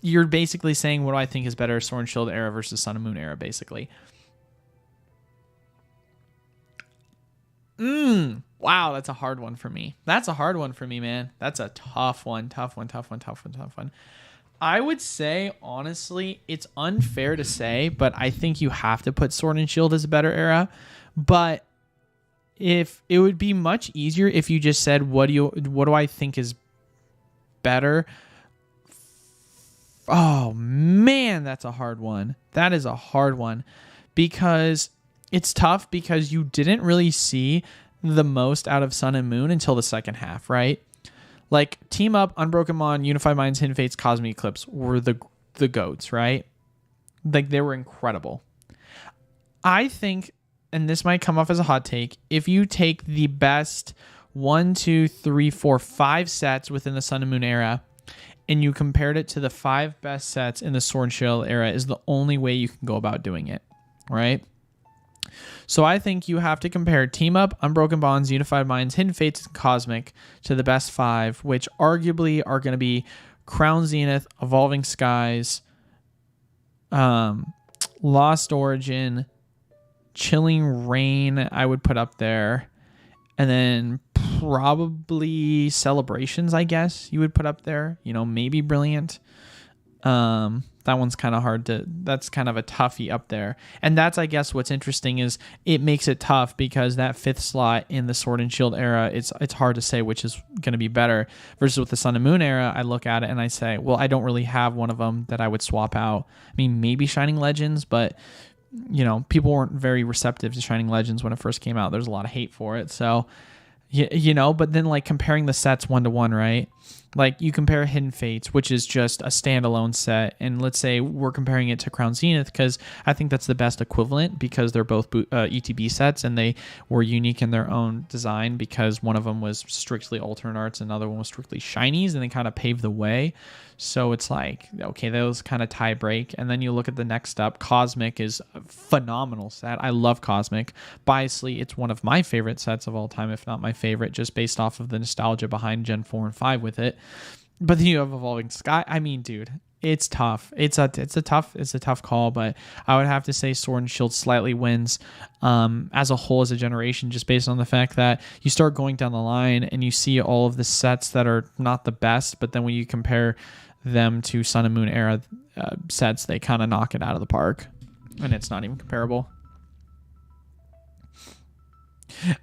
You're basically saying what do I think is better, Sword and Shield era versus Sun and Moon era, basically. Wow, that's a hard one for me. That's a hard one for me, man. That's a tough one. Tough one. I would say, honestly, it's unfair to say, but I think you have to put Sword and Shield as a better era. But if it would be much easier if you just said, what do I think is better? Oh, man, that's a hard one. That is a hard one because it's tough because you didn't really see the most out of Sun and Moon until the second half, right? Like Team Up, Unbroken Bond, Unified Minds, Hidden Fates, Cosmic Eclipse were the GOATs, right? Like they were incredible. I think, and this might come off as a hot take, if you take the best 1, 2, 3, 4, 5 sets within the Sun and Moon era and you compared it to the 5 best sets in the Sword and Shield era is the only way you can go about doing it, right? So I think you have to compare Team Up, Unbroken Bonds, Unified Minds, Hidden Fates, and Cosmic to the best 5, which arguably are going to be Crown Zenith, Evolving Skies, Lost Origin, Chilling Reign, I would put up there. And then probably Celebrations, I guess you would put up there. You know, maybe Brilliant. That one's kind of hard to, that's kind of a toughie up there. And that's, I guess, what's interesting is it makes it tough because that 5th slot in the Sword and Shield era, it's hard to say which is going to be better versus with the Sun and Moon era. I look at it and I say, well, I don't really have one of them that I would swap out. I mean, maybe Shining Legends, but you know, people weren't very receptive to Shining Legends when it first came out. There's a lot of hate for it. So, you know, but then like comparing the sets 1-to-1, right? Like you compare Hidden Fates, which is just a standalone set, and let's say we're comparing it to Crown Zenith because I think that's the best equivalent because they're both ETB sets and they were unique in their own design because one of them was strictly alternate arts and another one was strictly shinies, and they kind of paved the way. So it's like, okay, those kind of tie break. And then you look at the next up. Cosmic is a phenomenal set. I love Cosmic. Biasly, it's one of my favorite sets of all time, if not my favorite, just based off of the nostalgia behind Gen 4 and 5 with it. But then you have Evolving Sky. I mean, dude, it's tough. It's a tough call, but I would have to say Sword and Shield slightly wins as a whole as a generation, just based on the fact that you start going down the line and you see all of the sets that are not the best, but then when you compare them to Sun and Moon era sets, they kind of knock it out of the park, and it's not even comparable.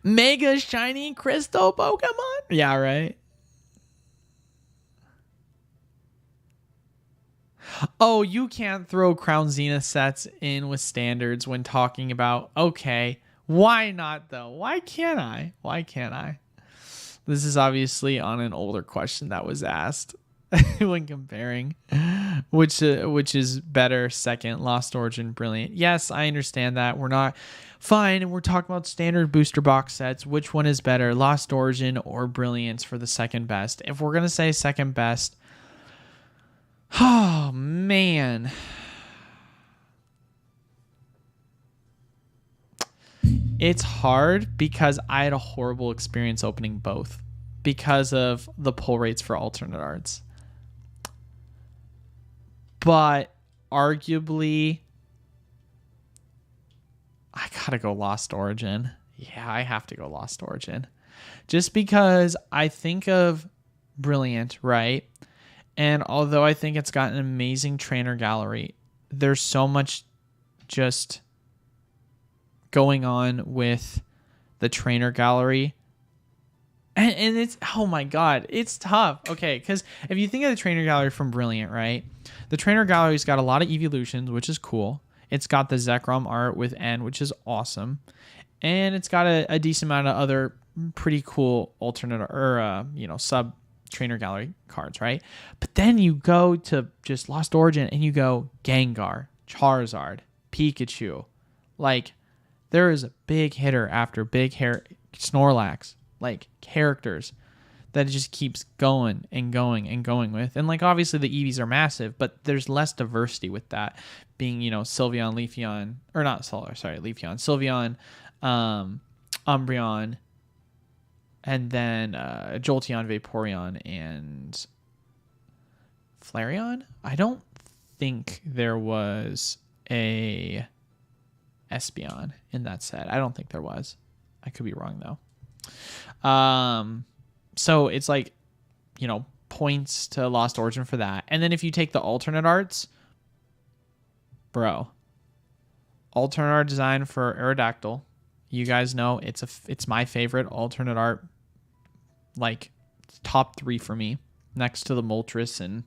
Mega Shiny Crystal Pokemon? Yeah, right. Oh, you can't throw Crown Zenith sets in with standards when talking about, okay, why not though? Why can't I? This is obviously on an older question that was asked when comparing which is better, second, Lost Origin, Brilliant. Yes, I understand that. We're not fine, and we're talking about standard booster box sets. Which one is better, Lost Origin or Brilliance for the second best? If we're going to say second best, oh, man. It's hard because I had a horrible experience opening both because of the pull rates for alternate arts. But arguably, I gotta go Lost Origin. Yeah, I have to go Lost Origin. Just because I think of Brilliant, right? And although I think it's got an amazing trainer gallery, there's so much just going on with the trainer gallery. And it's, oh my God, it's tough. Okay, because if you think of the trainer gallery from Brilliant, right? The trainer gallery's got a lot of evolutions, which is cool. It's got the Zekrom art with N, which is awesome. And it's got a decent amount of other pretty cool alternate or sub trainer gallery cards, right? But then you go to just Lost Origin and you go Gengar, Charizard, Pikachu. Like, there is a big hitter after big hair Snorlax, like characters that it just keeps going and going and going with. And like, obviously the EVs are massive, but there's less diversity with that being, Sylveon, Leafeon, or not Solar, sorry, Leafeon, Sylveon, Umbreon, and then Jolteon, Vaporeon, and Flareon. I don't think there was a Espeon in that set. I don't think there was. I could be wrong though. So it's like, points to Lost Origin for that. And then if you take the alternate arts, bro, alternate art design for Aerodactyl. You guys know it's my favorite alternate art, like top 3 for me, next to the Moltres and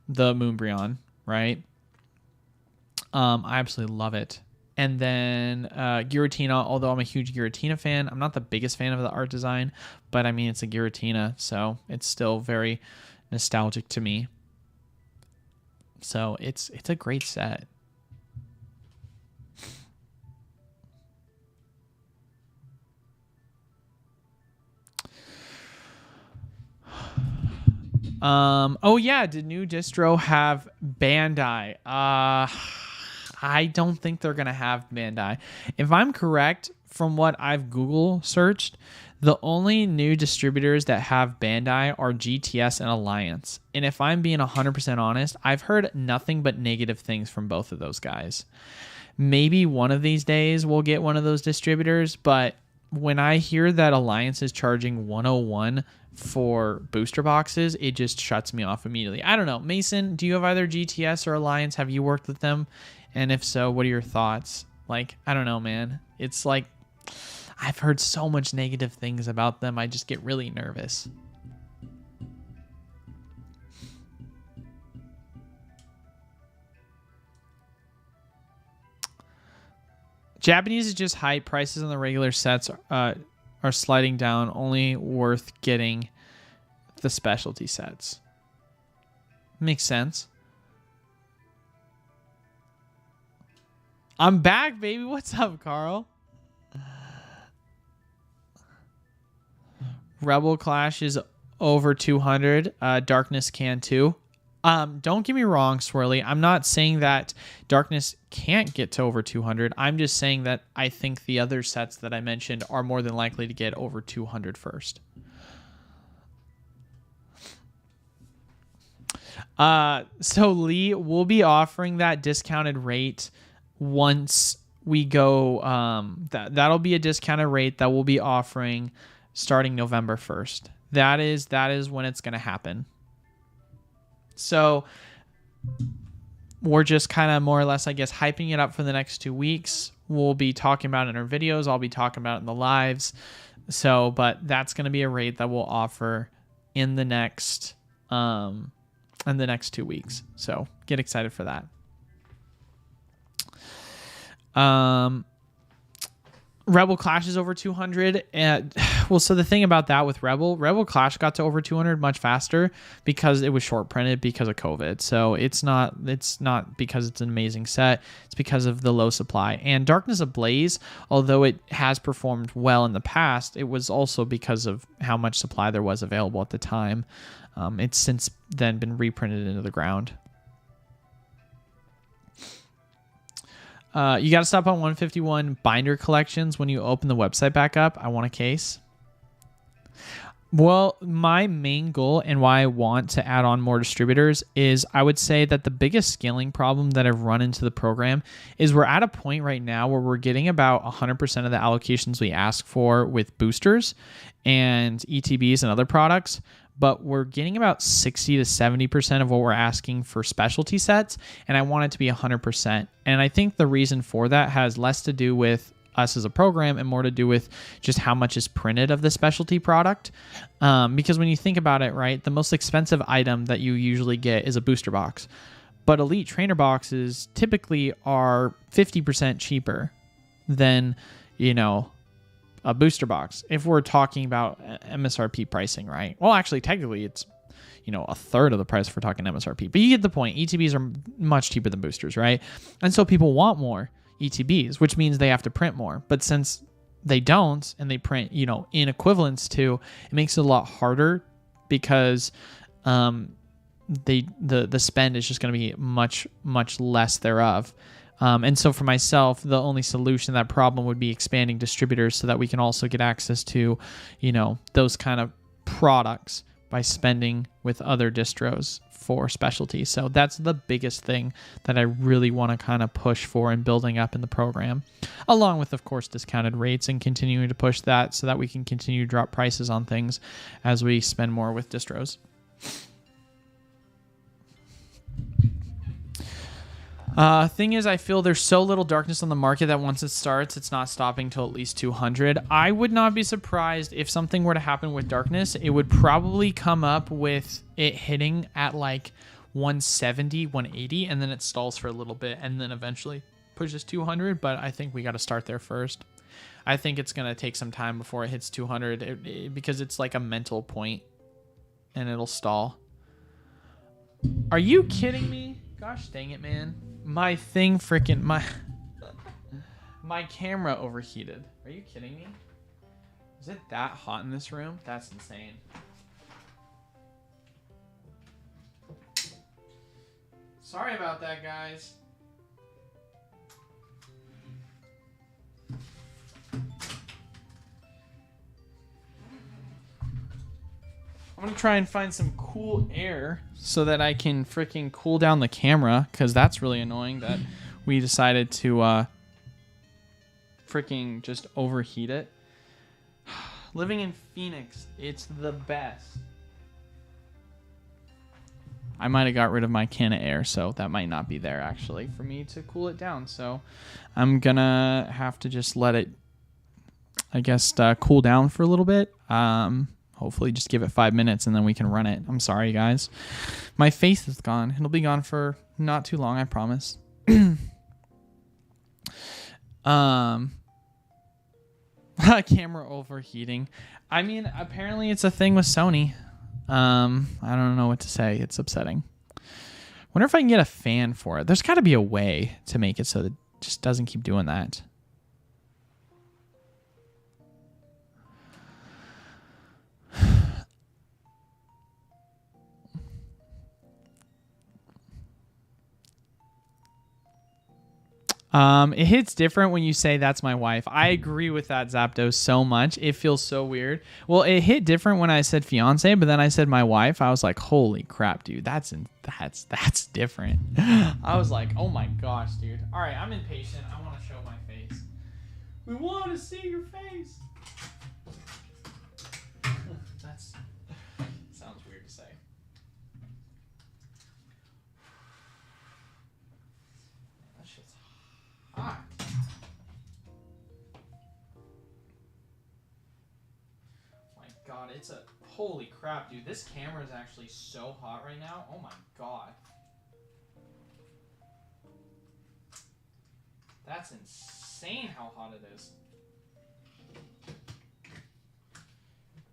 the Moonbreon, right? I absolutely love it. And then Giratina, although I'm a huge Giratina fan, I'm not the biggest fan of the art design, but I mean, it's a Giratina, so it's still very nostalgic to me. So it's a great set. Oh yeah, did new distro have Bandai? I don't think they're going to have Bandai. If I'm correct, from what I've Google searched, the only new distributors that have Bandai are GTS and Alliance. And if I'm being 100% honest, I've heard nothing but negative things from both of those guys. Maybe one of these days we'll get one of those distributors, but when I hear that Alliance is charging 101 for booster boxes, it just shuts me off immediately. I don't know. Mason, do you have either GTS or Alliance? Have you worked with them? And if so, what are your thoughts? Like, I don't know, man. It's like, I've heard so much negative things about them. I just get really nervous. Japanese is just hype. Prices on the regular sets are sliding down. Only worth getting the specialty sets. Makes sense. I'm back, baby. What's up, Carl? Rebel Clash is over 200. Darkness can too. Don't get me wrong, Swirly. I'm not saying that Darkness can't get to over 200. I'm just saying that I think the other sets that I mentioned are more than likely to get over 200 first. So Lee will be offering that discounted rate once we go. That'll be a discounted rate that we'll be offering starting November 1st. That is when it's going to happen. So we're just kind of more or less, I guess, hyping it up for the next 2 weeks. We'll be talking about it in our videos. I'll be talking about it in the lives. So, but that's going to be a rate that we'll offer in the next 2 weeks. So get excited for that. Rebel Clash is over 200. And well, so the thing about that with Rebel Clash got to over 200 much faster because it was short printed because of COVID. So it's not because it's an amazing set. It's because of the low supply. And Darkness Ablaze, although it has performed well in the past, it was also because of how much supply there was available at the time. It's since then been reprinted into the ground. You got to stop on 151 binder collections when you open the website back up. I want a case. Well, my main goal and why I want to add on more distributors is I would say that the biggest scaling problem that I've run into the program is we're at a point right now where we're getting about 100% of the allocations we ask for with boosters and ETBs and other products, but we're getting about 60 to 70% of what we're asking for specialty sets, and I want it to be 100%. And I think the reason for that has less to do with us as a program and more to do with just how much is printed of the specialty product. Because when you think about it, right, the most expensive item that you usually get is a booster box. But elite trainer boxes typically are 50% cheaper than, a booster box. If we're talking about MSRP pricing, right? Well, actually, technically, it's a third of the price if we're talking MSRP. But you get the point. ETBs are much cheaper than boosters, right? And so people want more ETBs, which means they have to print more. But since they don't and they print, in equivalence to, it makes it a lot harder because the spend is just going to be much, much less thereof. And so for myself, the only solution to that problem would be expanding distributors so that we can also get access to, those kind of products by spending with other distros for specialty. So that's the biggest thing that I really want to kind of push for and building up in the program, along with, of course, discounted rates and continuing to push that so that we can continue to drop prices on things as we spend more with distros. Thing is, I feel there's so little darkness on the market that once it starts, it's not stopping till at least 200. I would not be surprised if something were to happen with darkness. It would probably come up with it hitting at like 170, 180, and then it stalls for a little bit and then eventually pushes 200. But I think we got to start there first. I think it's going to take some time before it hits 200 because it's like a mental point and it'll stall. Are you kidding me? Gosh dang it, man. My camera overheated. Are you kidding me? Is it that hot in this room? That's insane. Sorry about that, guys. I'm going to try and find some cool air so that I can freaking cool down the camera, because that's really annoying that we decided to freaking just overheat it. Living in Phoenix, it's the best. I might have got rid of my can of air, so that might not be there actually for me to cool it down. So I'm going to have to just let it, I guess, cool down for a little bit. Hopefully just give it 5 minutes and then we can run it. I'm sorry, guys. My face is gone. It'll be gone for not too long, I promise. Camera overheating. I mean, apparently it's a thing with Sony. I don't know what to say. It's upsetting. Wonder if I can get a fan for it. There's got to be a way to make it so that it just doesn't keep doing that. It hits different when you say that's my wife. I agree with that, Zapdos, so much. It feels so weird. Well, it hit different when I said fiance, but then I said my wife. I was like, holy crap, dude. That's different. I was like, oh my gosh, dude. All right, I'm impatient. I want to show my face. We want to see your face. That sounds weird to say. That shit's hot. My God, it's a holy crap, dude. This camera is actually so hot right now. Oh my God. That's insane how hot it is.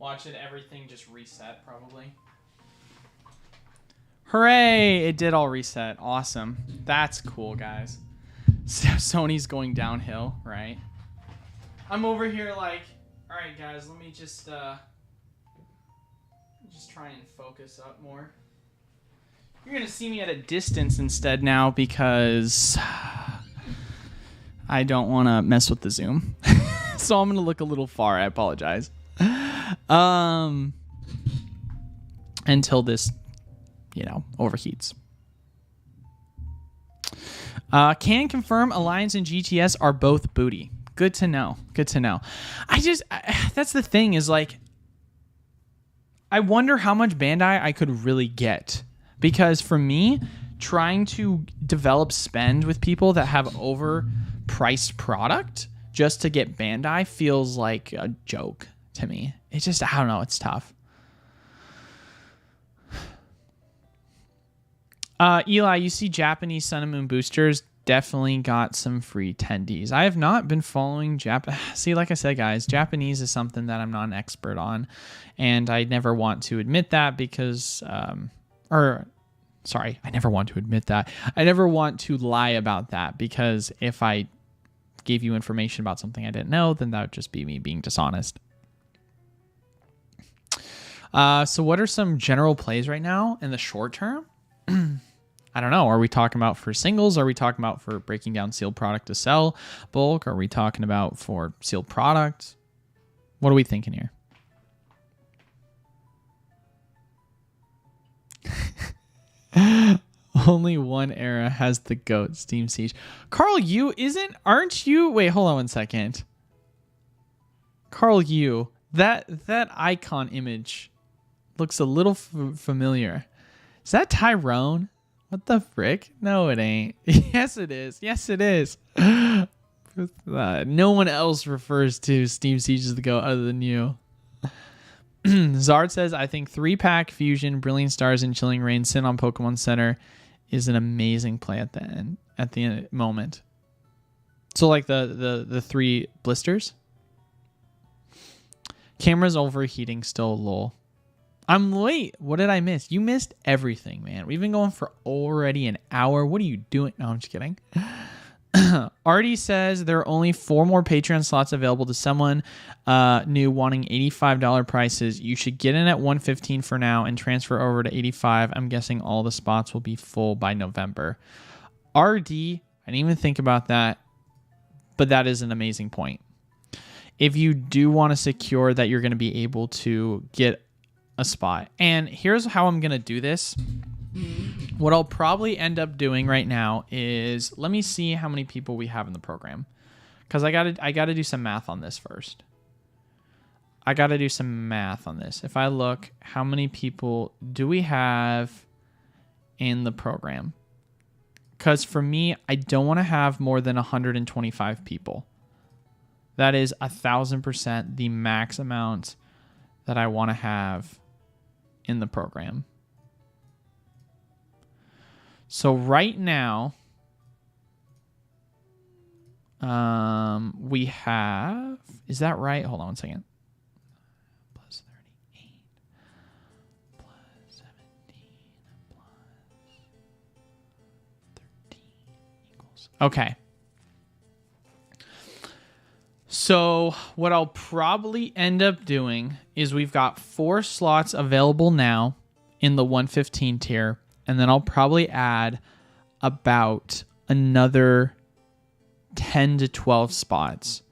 Watch it, everything just reset probably. Hooray! It did all reset. Awesome. That's cool, guys. Sony's going downhill, right? I'm over here like, all right, guys, let me just try and focus up more. You're gonna see me at a distance instead now because I don't want to mess with the zoom. So I'm gonna look a little far. I apologize. Until this, overheats. Can confirm Alliance and GTS are both booty. Good to know. Good to know. That's the thing is like, I wonder how much Bandai I could really get. Because for me, trying to develop spend with people that have overpriced product just to get Bandai feels like a joke to me. It's just, I don't know, it's tough. Eli, you see Japanese Sun and Moon boosters. definitely got some free tendies. I have not been following See, like I said, guys, Japanese is something that I'm not an expert on, and I never want to admit that because, sorry, I never want to admit that. I never want to lie about that, because if I gave you information about something I didn't know, then that would just be me being dishonest. So what are some general plays right now in the short term? I don't know. Are we talking about for singles? Are we talking about for breaking down sealed product to sell bulk? Are we talking about for sealed products? What are we thinking here? Only one era has the GOAT, Steam Siege. Carl, aren't you? Wait, hold on one second. Carl, that icon image looks a little familiar. Is that Tyrone? What the frick? No, it ain't. Yes, it is. Yes, it is. No one else refers to Steam Siege as the GOAT other than you. Zard says, I think 3-pack Fusion, Brilliant Stars, and Chilling Reign sit on Pokemon Center is an amazing play at the moment. So like the 3 blisters. Camera's overheating still, lol. Wait, what did I miss? You missed everything, man. We've been going for already an hour. What are you doing? No, I'm just kidding. Artie says there are only 4 more Patreon slots available to someone new wanting $85 prices. You should get in at $115 for now and transfer over to $85. I'm guessing all the spots will be full by November. RD, I didn't even think about that, but that is an amazing point. If you do want to secure that you're going to be able to get a spot, and here's how I'm going to do this. What I'll probably end up doing right now is, let me see how many people we have in the program, because I gotta do some math on this first. If I look, how many people do we have in the program? Because for me, I don't want to have more than 125 people. That is 1,000% the max amount that I want to have in the program. So right now, we have, is that right? Hold on one second. Plus 38, plus 17, plus 13 equals. Okay. So what I'll probably end up doing is we've got 4 slots available now in the 115 tier. And then I'll probably add about another 10 to 12 spots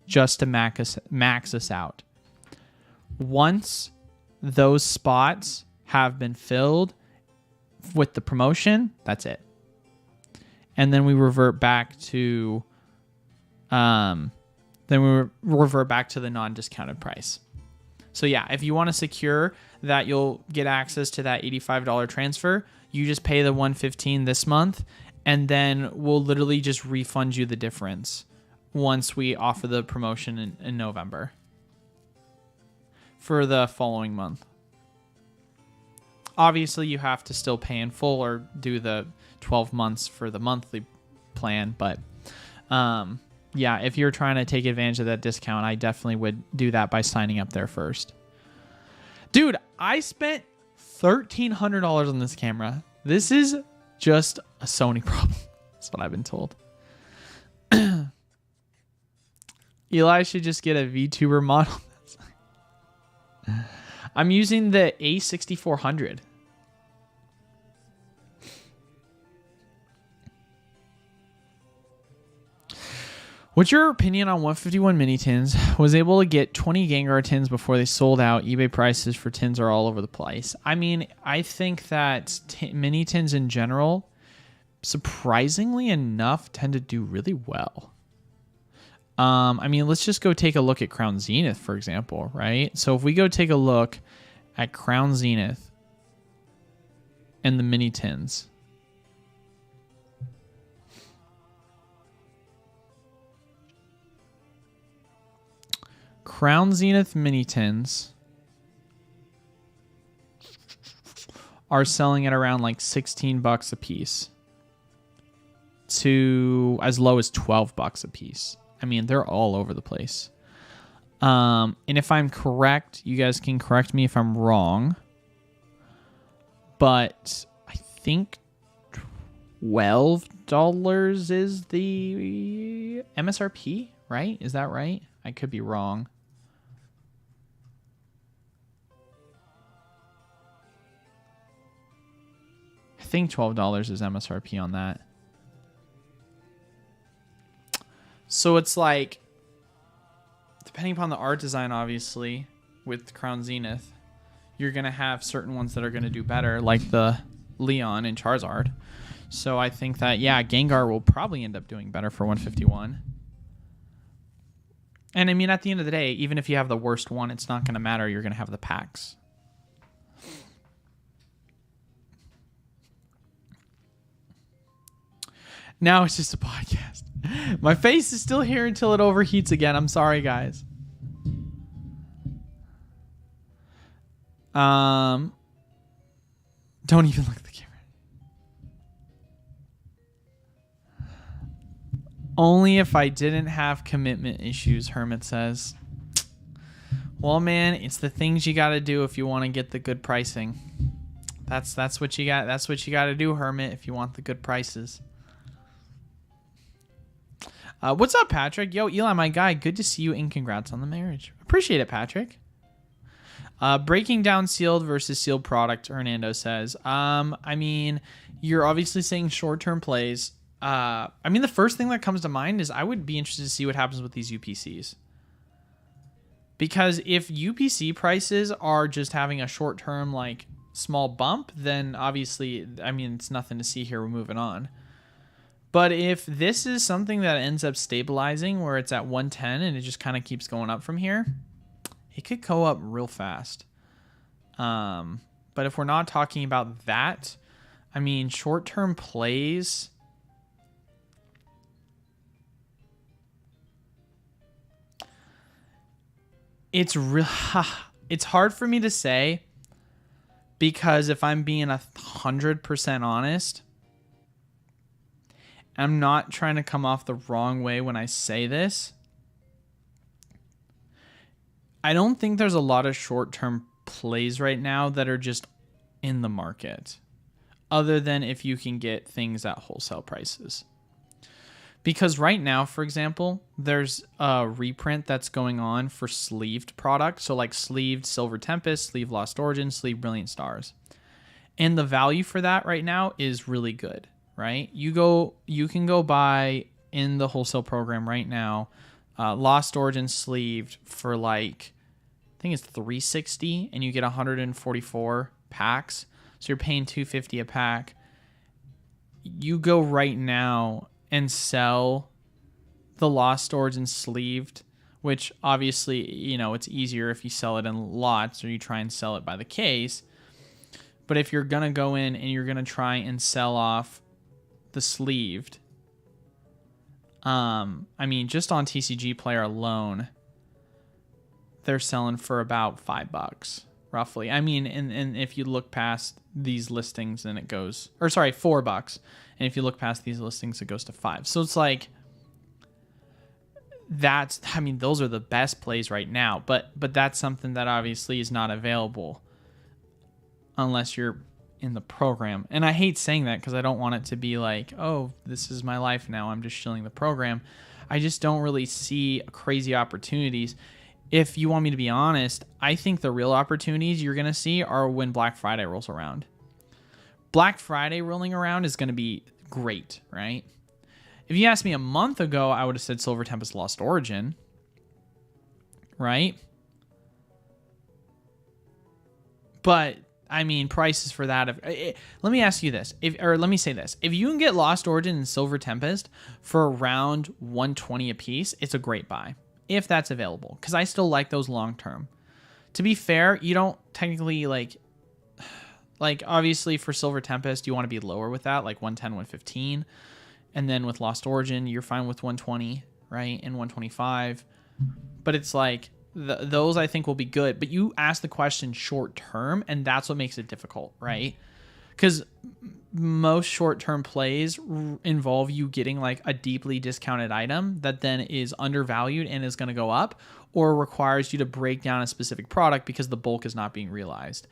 just to max us out. Once those spots have been filled with the promotion, that's it. And then we revert back to the non-discounted price. So yeah, if you want to secure that you'll get access to that $85 transfer, you just pay the $115 this month, and then we'll literally just refund you the difference once we offer the promotion in November for the following month. Obviously, you have to still pay in full or do the 12 months for the monthly plan, but yeah, if you're trying to take advantage of that discount, I definitely would do that by signing up there first. Dude, I spent $1,300 on this camera. This is just a Sony problem. That's what I've been told. Eli should just get a VTuber model. I'm using the A6400. What's your opinion on 151 mini tins? Was able to get 20 Gengar tins before they sold out. eBay prices for tins are all over the place. I mean, I think that mini tins in general, surprisingly enough, tend to do really well. I mean, let's just go take a look at Crown Zenith, for example, right? So if we go take a look at Crown Zenith and the mini tins, Crown Zenith mini tins are selling at around like $16 a piece. to as low as $12 a piece. I mean, they're all over the place. And if I'm correct, you guys can correct me if I'm wrong, but I think $12 is the MSRP, right? Is that right? I could be wrong. I think $12 is MSRP on that. So it's like, depending upon the art design, obviously, with Crown Zenith, you're going to have certain ones that are going to do better, like the Leon and Charizard. So I think that, yeah, Gengar will probably end up doing better for 151. And I mean, at the end of the day, even if you have the worst one, it's not going to matter. You're going to have the packs. Now it's just a podcast. My face is still here until it overheats again. I'm sorry, guys. Don't even look at the camera. Only if I didn't have commitment issues, Hermit says. Well, man, it's the things you got to do if you want to get the good pricing. That's what you got. That's what you got to do, Hermit, if you want the good prices. What's up, Patrick? Yo, Eli, my guy. Good to see you, and congrats on the marriage. Appreciate it, Patrick. Breaking down sealed versus sealed product, Hernando says. I mean, you're obviously saying short-term plays. I mean, the first thing that comes to mind is I would be interested to see what happens with these UPCs. Because if UPC prices are just having a short-term, like, small bump, then obviously, I mean, it's nothing to see here. We're moving on. But if this is something that ends up stabilizing where it's at 110 and it just kind of keeps going up from here, it could go up real fast. But if we're not talking about that, I mean, short-term plays... It's hard for me to say because if I'm being 100% honest, I'm not trying to come off the wrong way when I say this. I don't think there's a lot of short-term plays right now that are just in the market, other than if you can get things at wholesale prices. Because right now, for example, there's a reprint that's going on for sleeved product. So like sleeved Silver Tempest, sleeved Lost Origin, sleeved Brilliant Stars. And the value for that right now is really good, right? You can go buy in the wholesale program right now, Lost Origin sleeved for like, I think it's $360 and you get 144 packs. So you're paying $250 a pack. You go right now and sell the Lost Origin sleeved, which obviously, you know, it's easier if you sell it in lots or you try and sell it by the case. But if you're going to go in and you're going to try and sell off the sleeved, I mean, just on TCG Player alone, they're selling for about $5 roughly. I mean, and if you look past these listings, then it goes, or sorry, $4. And if you look past these listings, it goes to $5. So it's like, that's, I mean, those are the best plays right now. But that's something that obviously is not available unless you're in the program. And I hate saying that because I don't want it to be like, oh, this is my life now, I'm just shilling the program. I just don't really see crazy opportunities. If you want me to be honest, I think the real opportunities you're going to see are when Black Friday rolls around. Black Friday rolling around is going to be great, right? If you asked me a month ago, I would have said Silver Tempest Lost Origin, right? But, I mean, prices for that... let me ask you this, let me say this. If you can get Lost Origin and Silver Tempest for around $120 a piece, it's a great buy, if that's available, because I still like those long-term. To be fair, you don't technically, like obviously for Silver Tempest, you want to be lower with that, like 110, 115. And then with Lost Origin, you're fine with 120, right? And 125. But it's like, those I think will be good. But you ask the question short term, and that's what makes it difficult, right? Because most short-term plays involve you getting like a deeply discounted item that then is undervalued and is going to go up, or requires you to break down a specific product because the bulk is not being realized.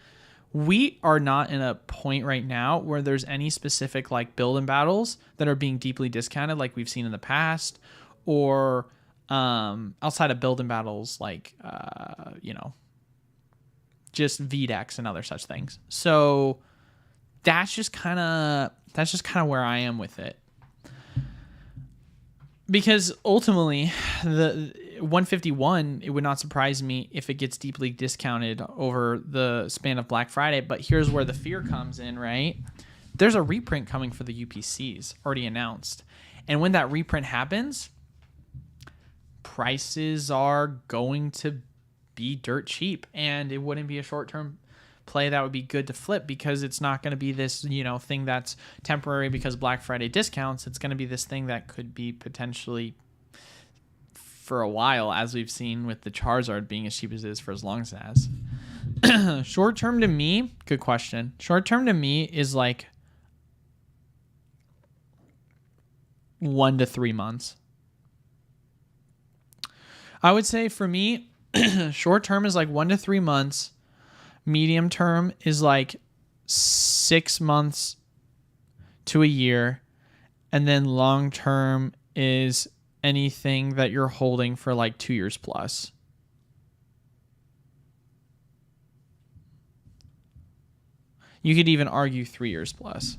We are not in a point right now where there's any specific like build and battles that are being deeply discounted like we've seen in the past, or outside of build and battles like just VDEX and other such things. So that's just kind of where I am with it. Because ultimately, the 151, it would not surprise me if it gets deeply discounted over the span of Black Friday. But here's where the fear comes in, right? There's a reprint coming for the UPCs already announced. And when that reprint happens, prices are going to be dirt cheap. And it wouldn't be a short-term play that would be good to flip, because it's not going to be this, thing that's temporary because Black Friday discounts. It's going to be this thing that could be potentially for a while, as we've seen with the Charizard being as cheap as it is for as long as it has. Short term to me, good question. Short term to me is like 1 to 3 months. I would say for me, short term is like 1 to 3 months. Medium term is like 6 months to a year. And then long term is anything that you're holding for like 2 years plus. You could even argue 3 years plus.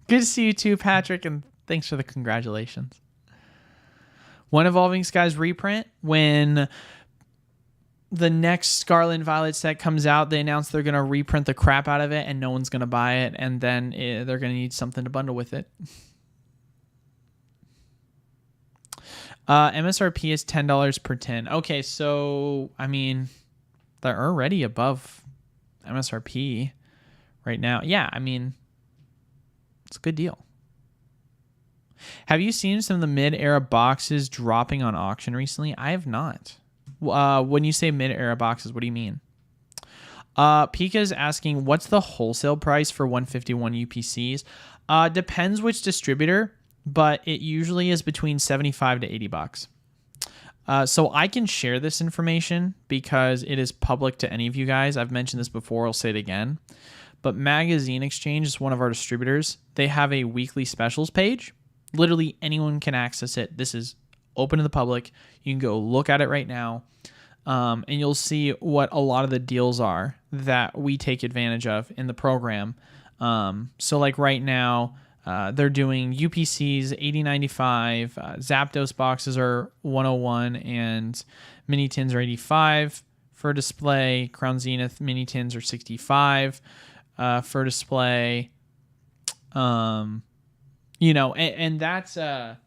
Good to see you too, Patrick, and thanks for the congratulations. One Evolving Skies reprint, when the next Scarlet and Violet set comes out, they announce they're going to reprint the crap out of it and no one's going to buy it, and then they're going to need something to bundle with it. MSRP is $10 per tin. Okay, so, I mean, they're already above MSRP right now. Yeah, I mean, it's a good deal. Have you seen some of the mid-era boxes dropping on auction recently? I have not. When you say mid-era boxes, what do you mean? Pika is asking, what's the wholesale price for 151 UPCs? Depends which distributor, but it usually is between 75 to 80 bucks. So I can share this information because it is public to any of you guys. I've mentioned this before. I'll say it again. But Magazine Exchange is one of our distributors. They have a weekly specials page. Literally anyone can access it. This is open to the public. You can go look at it right now. And you'll see what a lot of the deals are that we take advantage of in the program. So like right now, they're doing UPCs $80.95. Zapdos boxes are $101 and mini tins are $85 for display. Crown Zenith mini tins are $65 for display. And that's and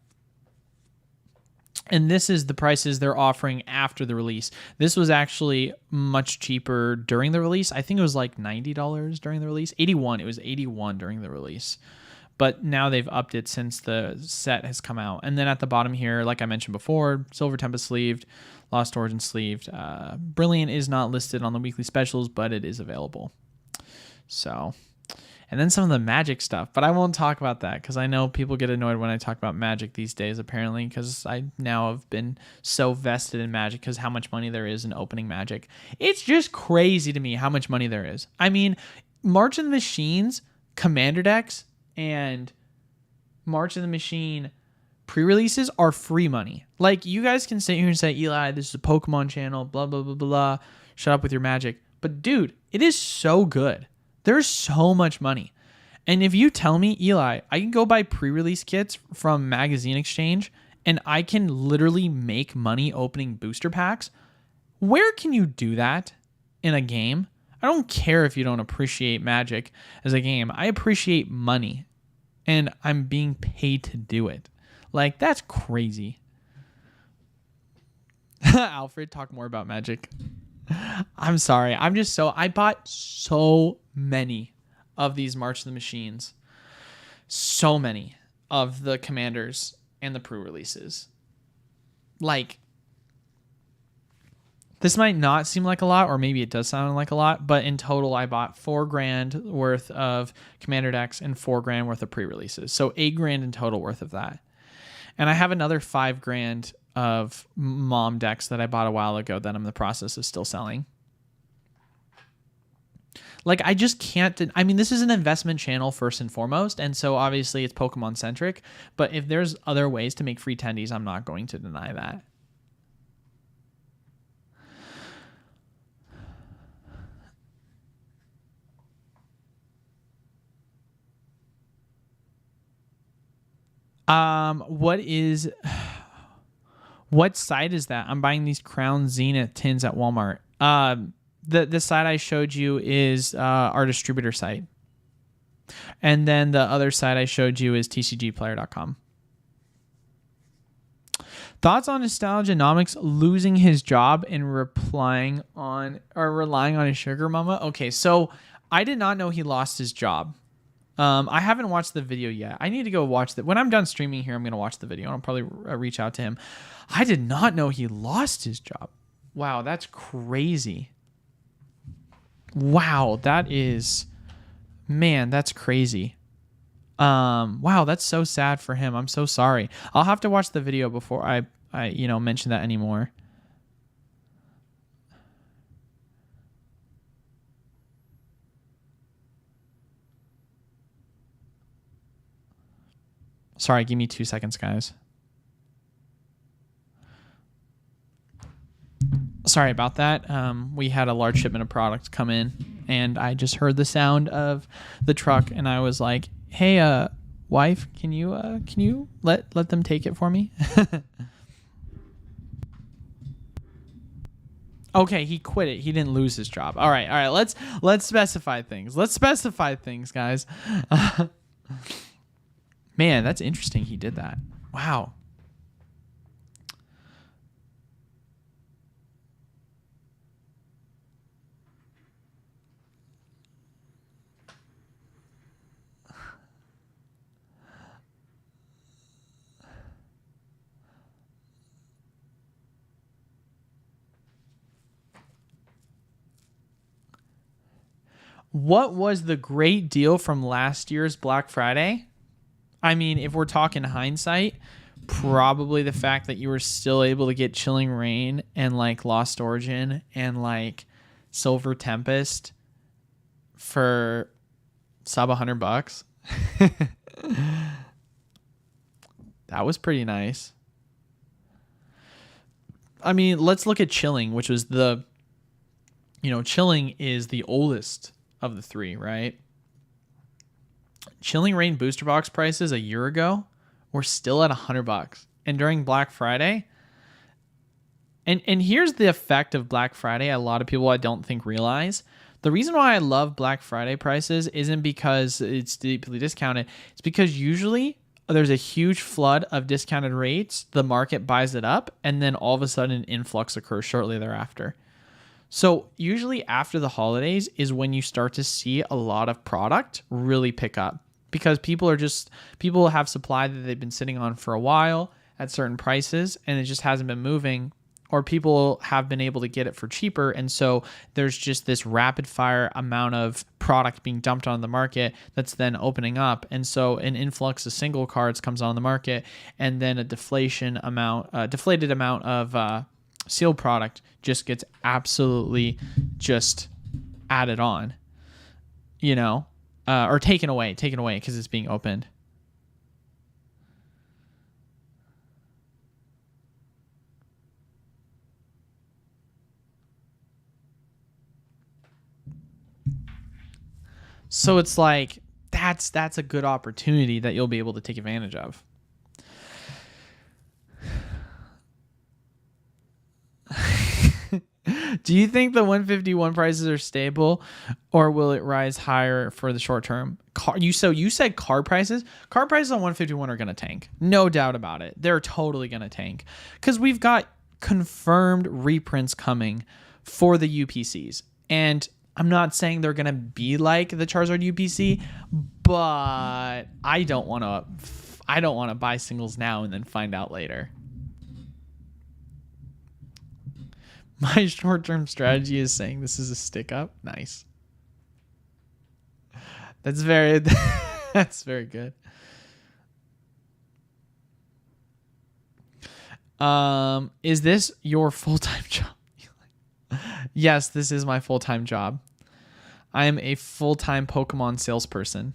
this is the prices they're offering after the release. This was actually much cheaper during the release. I think it was like $90 during the release. It was $81 during the release. But now they've upped it since the set has come out. And then at the bottom here, like I mentioned before, Silver Tempest sleeved, Lost Origin sleeved. Brilliant is not listed on the weekly specials, but it is available. So, and then some of the Magic stuff. But I won't talk about that because I know people get annoyed when I talk about Magic these days, apparently, because I now have been so vested in Magic because how much money there is in opening Magic. It's just crazy to me how much money there is. I mean, March of the Machines, Commander decks, and March of the Machine pre-releases are free money. Like, you guys can sit here and say, Eli, this is a Pokemon channel, blah, blah, blah, blah, blah. Shut up with your Magic. But, dude, it is so good. There's so much money. And if you tell me, Eli, I can go buy pre-release kits from Magazine Exchange and I can literally make money opening booster packs, where can you do that in a game? I don't care if you don't appreciate Magic as a game. I appreciate money and I'm being paid to do it. Like, that's crazy. Alfred, talk more about Magic. I'm sorry. I bought so many of these March of the Machines. So many of the Commanders and the pre-releases. like, this might not seem like a lot, or maybe it does sound like a lot, but in total, I bought $4,000 worth of Commander decks and $4,000 worth of pre-releases. So $8,000 in total worth of that. And I have another $5,000 of mom decks that I bought a while ago that I'm in the process of still selling. Like, I just can't. I mean, this is an investment channel first and foremost, and so obviously it's Pokemon centric. But if there's other ways to make free tendies, I'm not going to deny that. What site is that? I'm buying these Crown Zenith tins at Walmart. The site I showed you is our distributor site. And then the other site I showed you is tcgplayer.com. Thoughts on Nostalgianomics losing his job and relying on his sugar mama? Okay, so I did not know he lost his job. I haven't watched the video yet. I need to go watch that. When I'm done streaming here, I'm going to watch the video and I'll probably reach out to him. I did not know he lost his job. Wow, that's crazy. Wow, that's crazy. Wow, that's so sad for him. I'm so sorry. I'll have to watch the video before I mention that anymore. Sorry, give me 2 seconds, guys. Sorry about that. We had a large shipment of product come in, and I just heard the sound of the truck, and I was like, "Hey, wife, can you let them take it for me?" Okay, he quit it. He didn't lose his job. All right. Let's specify things. Guys. Man, that's interesting. He did that. Wow. What was the great deal from last year's Black Friday? I mean, if we're talking hindsight, probably the fact that you were still able to get Chilling Reign and like Lost Origin and like Silver Tempest for sub $100. That was pretty nice. I mean, let's look at Chilling, which was Chilling is the oldest of the three, right? Chilling Reign booster box prices a year ago were still at $100, and during Black Friday. And here's the effect of Black Friday. A lot of people I don't think realize. The reason why I love Black Friday prices isn't because it's deeply discounted. It's because usually there's a huge flood of discounted rates. The market buys it up, and then all of a sudden an influx occurs shortly thereafter. So usually after the holidays is when you start to see a lot of product really pick up, because people have supply that they've been sitting on for a while at certain prices, and it just hasn't been moving, or people have been able to get it for cheaper. And so there's just this rapid fire amount of product being dumped on the market that's then opening up. And so an influx of single cards comes on the market, and then a deflated amount of sealed product just gets absolutely just added on, or taken away because it's being opened. So it's like that's a good opportunity that you'll be able to take advantage of. Do you think the 151 prices are stable, or will it rise higher for the short term? You said card prices? Card prices on 151 are going to tank. No doubt about it. They're totally going to tank because we've got confirmed reprints coming for the UPCs. And I'm not saying they're going to be like the Charizard UPC, but I don't want to buy singles now and then find out later. My short-term strategy is saying this is a stick up. Nice. That's very that's very good. Is this your full-time job? Yes, this is my full-time job. I am a full-time Pokemon salesperson.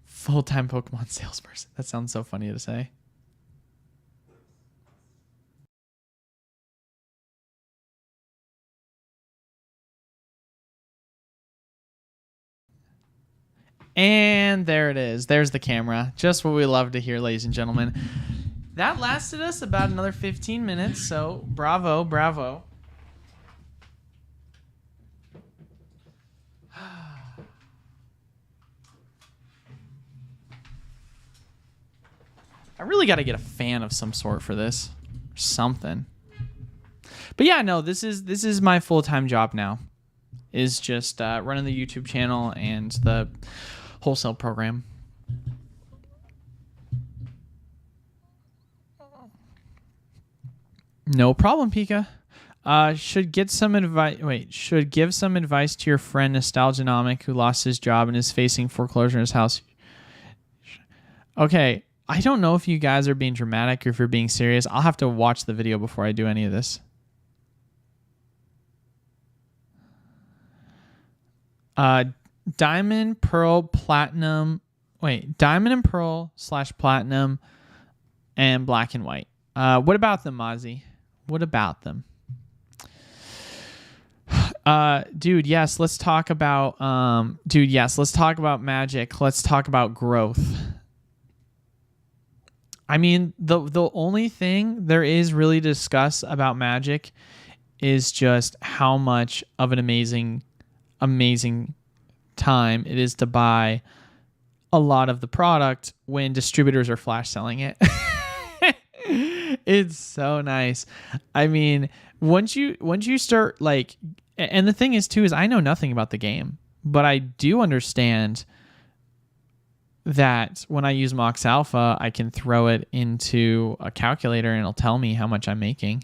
Full-time Pokemon salesperson. That sounds so funny to say. And there it is. There's the camera. Just what we love to hear, ladies and gentlemen. That lasted us about another 15 minutes, so bravo, bravo. I really got to get a fan of some sort for this. Or something. But yeah, no, this is my full-time job now. Is just running the YouTube channel and the wholesale program. No problem, Pika. Should give some advice to your friend Nostalgianomic who lost his job and is facing foreclosure in his house. Okay, I don't know if you guys are being dramatic or if you're being serious. I'll have to watch the video before I do any of this. Diamond, Pearl, Platinum. Wait, Diamond and Pearl / Platinum and Black and White. What about them, Mozzie? What about them? Dude, yes, let's talk about let's talk about magic. Let's talk about growth. I mean, the only thing there is really to discuss about magic is just how much of an amazing time it is to buy a lot of the product when distributors are flash selling it. It's so nice. I mean, once you start like, and the thing is too, is I know nothing about the game, but I do understand that when I use Mox Alpha, I can throw it into a calculator and it'll tell me how much I'm making.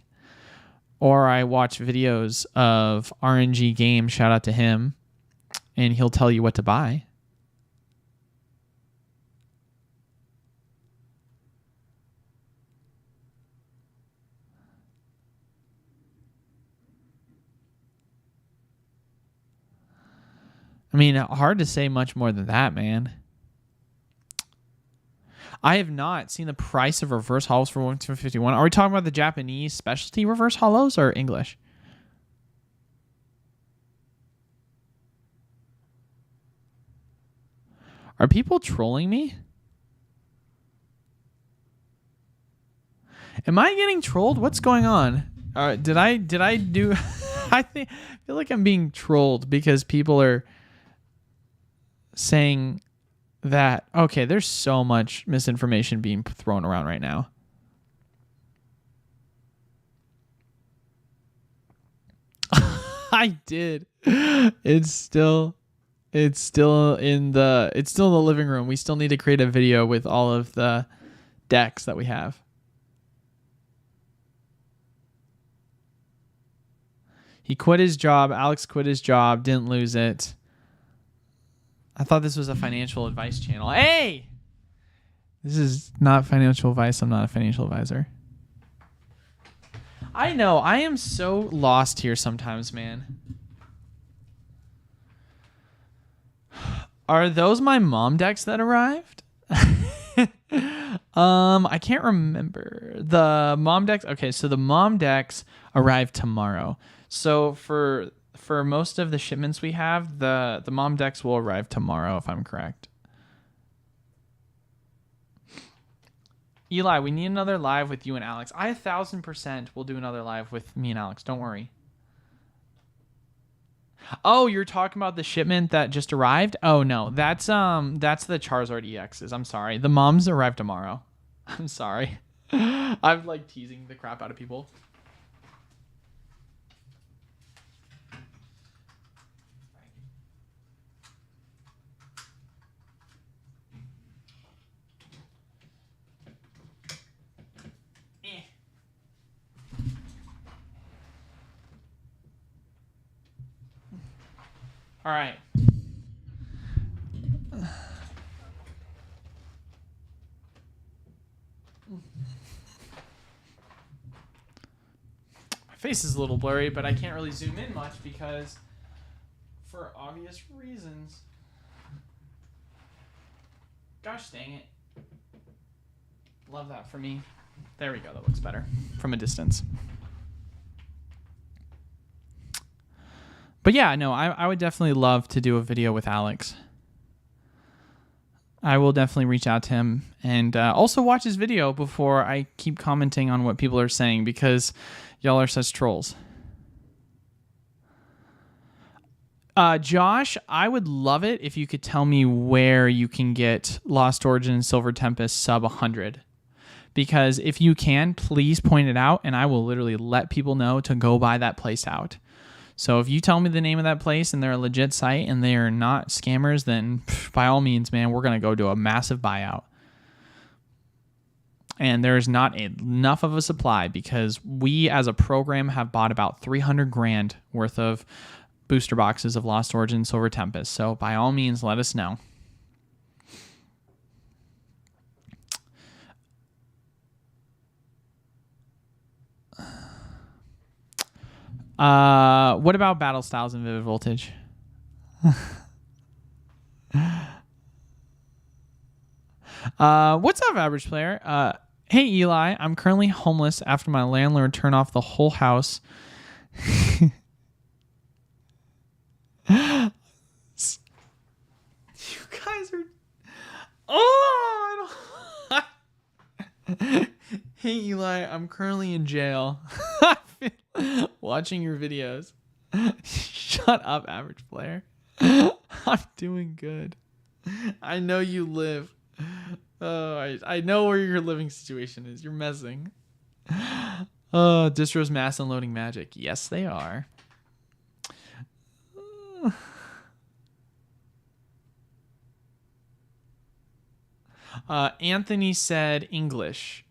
Or I watch videos of RNG Games, shout out to him, and he'll tell you what to buy. I mean, hard to say much more than that, man. I have not seen the price of reverse hollows for 151. Are we talking about the Japanese specialty reverse hollows or English? Are people trolling me? Am I getting trolled? What's going on? Did I do? I feel like I'm being trolled because people are saying that, okay, there's so much misinformation being thrown around right now. I did. It's still in the living room. We still need to create a video with all of the decks that we have. He quit his job. Alex quit his job, didn't lose it. I thought this was a financial advice channel. Hey! This is not financial advice. I'm not a financial advisor. I know. I am so lost here sometimes, man. Are those my mom decks that arrived? I can't remember. The mom decks. Okay, so the mom decks arrive tomorrow. So for most of the shipments we have, the mom decks will arrive tomorrow, if I'm correct. Eli, we need another live with you and Alex. I 1000% will do another live with me and Alex. Don't worry. Oh, you're talking about the shipment that just arrived? Oh no, that's the Charizard EXs. I'm sorry. The moms arrive tomorrow. I'm sorry. I'm like teasing the crap out of people. All right. My face is a little blurry, but I can't really zoom in much because, for obvious reasons. Gosh dang it. Love that for me. There we go. That looks better from a distance. But yeah, no, I would definitely love to do a video with Alex. I will definitely reach out to him and also watch his video before I keep commenting on what people are saying because y'all are such trolls. Josh, I would love it if you could tell me where you can get Lost Origin and Silver Tempest sub 100. Because if you can, please point it out and I will literally let people know to go buy that place out. So if you tell me the name of that place and they're a legit site and they are not scammers, then by all means, man, we're going to go do a massive buyout. And there's not enough of a supply because we as a program have bought about 300 grand worth of booster boxes of Lost Origin Silver Tempest. So by all means, let us know. What about Battle Styles and Vivid Voltage? What's up, average player? Hey, Eli, I'm currently homeless after my landlord turned off the whole house. You guys are... Oh, I don't... Hey, Eli, I'm currently in jail. Watching your videos. Shut up, average player. I'm doing good. I know you live. Oh, I know where your living situation is. You're messing. Oh, distros mass unloading magic. Yes, they are. Anthony said English.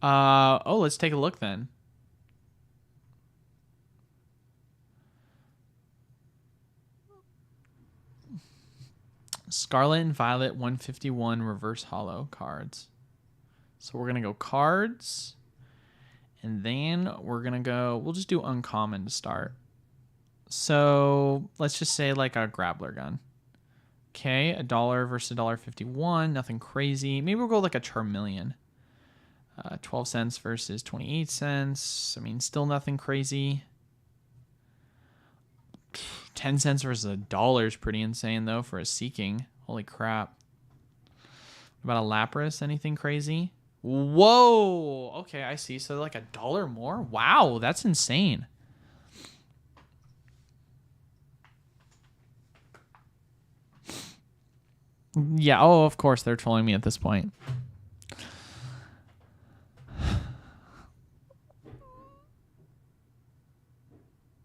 Let's take a look then. Scarlet and Violet 151 reverse hollow cards. So we're going to go cards. And then we're going to go, we'll just do uncommon to start. So let's just say like a Grappler gun. Okay, $1 versus $1.51. Nothing crazy. Maybe we'll go like a Charmeleon. 12 cents versus 28 cents. I mean, still nothing crazy. 10 cents versus $1 is pretty insane, though, for a Seeking. Holy crap. What about a Lapras? Anything crazy? Whoa! Okay, I see. So like $1 more? Wow, that's insane. Yeah, oh, of course, they're trolling me at this point.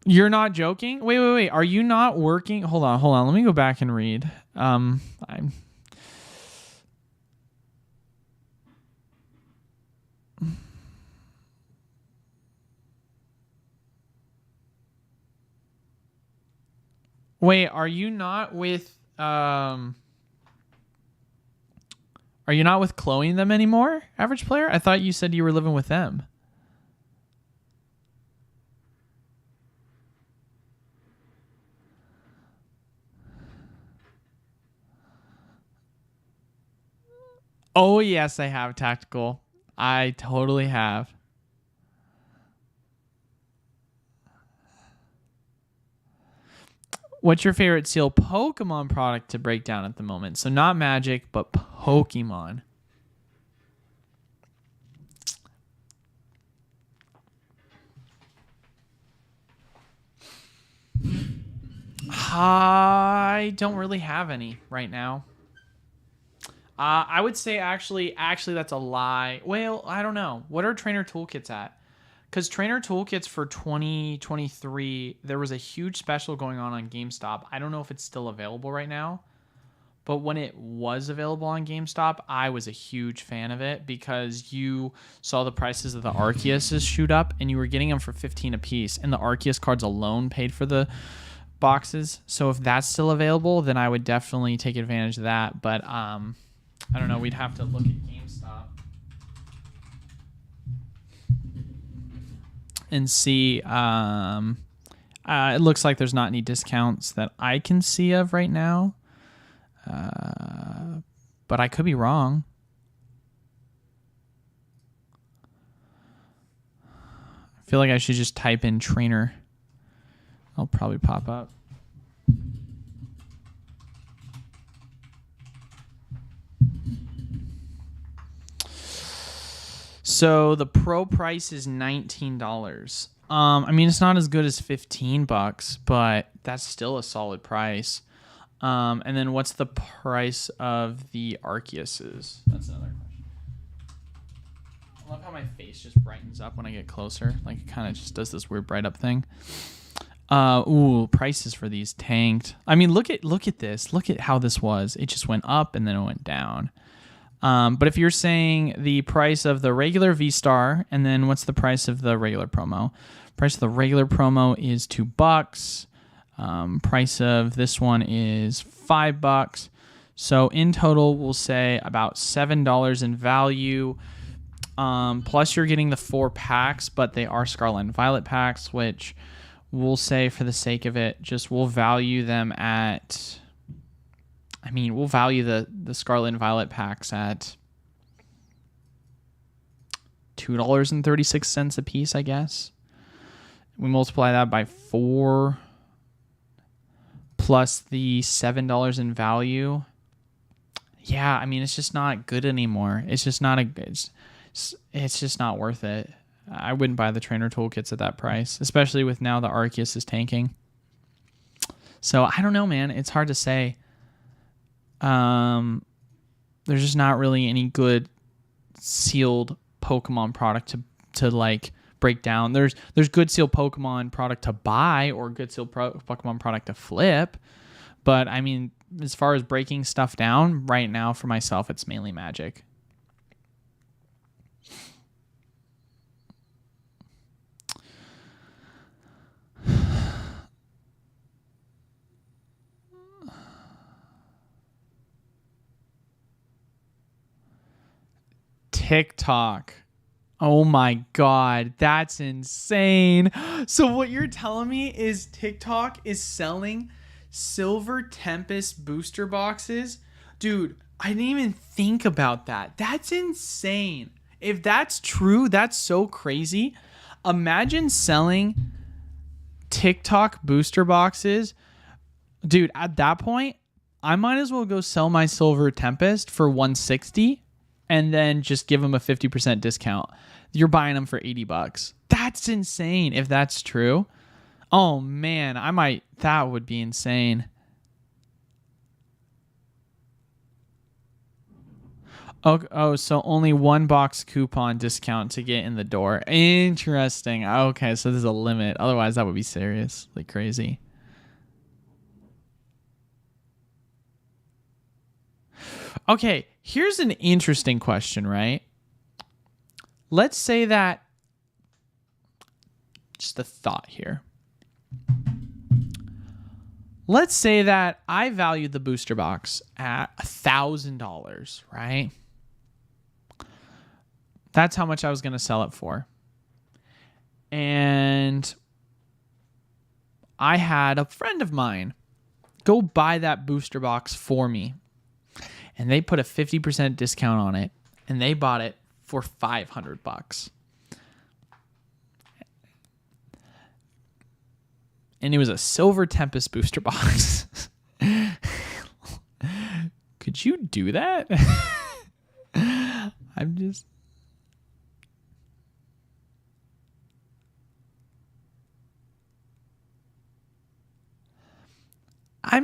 You're not joking? Wait. Are you not working? Hold on. Let me go back and read. Wait, are you not with Chloe and them anymore, average player? I thought you said you were living with them. Oh, yes, I have tactical. I totally have. What's your favorite Seal Pokemon product to break down at the moment? So not Magic, but Pokemon. I don't really have any right now. I would say actually that's a lie. Well, I don't know. What are trainer toolkits at? Because trainer toolkits for 2023, there was a huge special going on GameStop. I don't know if it's still available right now, But when it was available on GameStop, I was a huge fan of it because you saw the prices of the Arceus shoot up and you were getting them for 15 a piece. And the Arceus cards alone paid for the boxes. So if that's still available, then I would definitely take advantage of that. But I don't know. We'd have to look at GameStop and see. It looks like there's not any discounts that I can see of right now. But I could be wrong. I feel like I should just type in trainer. I'll probably pop up. So the pro price is $19. I mean, it's not as good as $15, but that's still a solid price. And then what's the price of the Arceuses? That's another question. I love how my face just brightens up when I get closer. Like it kind of just does this weird bright up thing. Ooh, prices for these tanked. I mean, look at this. Look at how this was. It just went up and then it went down. But if you're saying the price of the regular V-Star, and then what's the price of the regular promo? Price of the regular promo is $2. Price of this one is $5. So in total, we'll say about $7 in value. Plus you're getting the 4 packs, but they are Scarlet and Violet packs, which we'll say for the sake of it, just we'll value them at, I mean, we'll value the Scarlet and Violet packs at $2.36 a piece, I guess. We multiply that by 4 plus the $7 in value. Yeah, I mean, it's just not good anymore. It's just not it's just not worth it. I wouldn't buy the trainer toolkits at that price, especially with now the Arceus is tanking. So I don't know, man. It's hard to say. There's just not really any good sealed Pokemon product to like break down. There's good sealed Pokemon product to buy or good sealed Pokemon product to flip. But I mean, as far as breaking stuff down right now for myself, it's mainly Magic. TikTok. Oh my God, that's insane. So what you're telling me is TikTok is selling Silver Tempest booster boxes? Dude, I didn't even think about that. That's insane. If that's true, that's so crazy. Imagine selling TikTok booster boxes. Dude, at that point, I might as well go sell my Silver Tempest for $160 and then just give them a 50% discount. You're buying them for $80. That's insane if that's true. Oh man, that would be insane. Oh, so only 1 box coupon discount to get in the door. Interesting. Okay, so there's a limit. Otherwise, that would be seriously crazy. Okay, here's an interesting question, right? Let's say that, just a thought here. Let's say that I valued the booster box at $1,000, right? That's how much I was going to sell it for. And I had a friend of mine go buy that booster box for me. And they put a 50% discount on it. And they bought it for $500. And it was a Silver Tempest booster box. Could you do that? I'm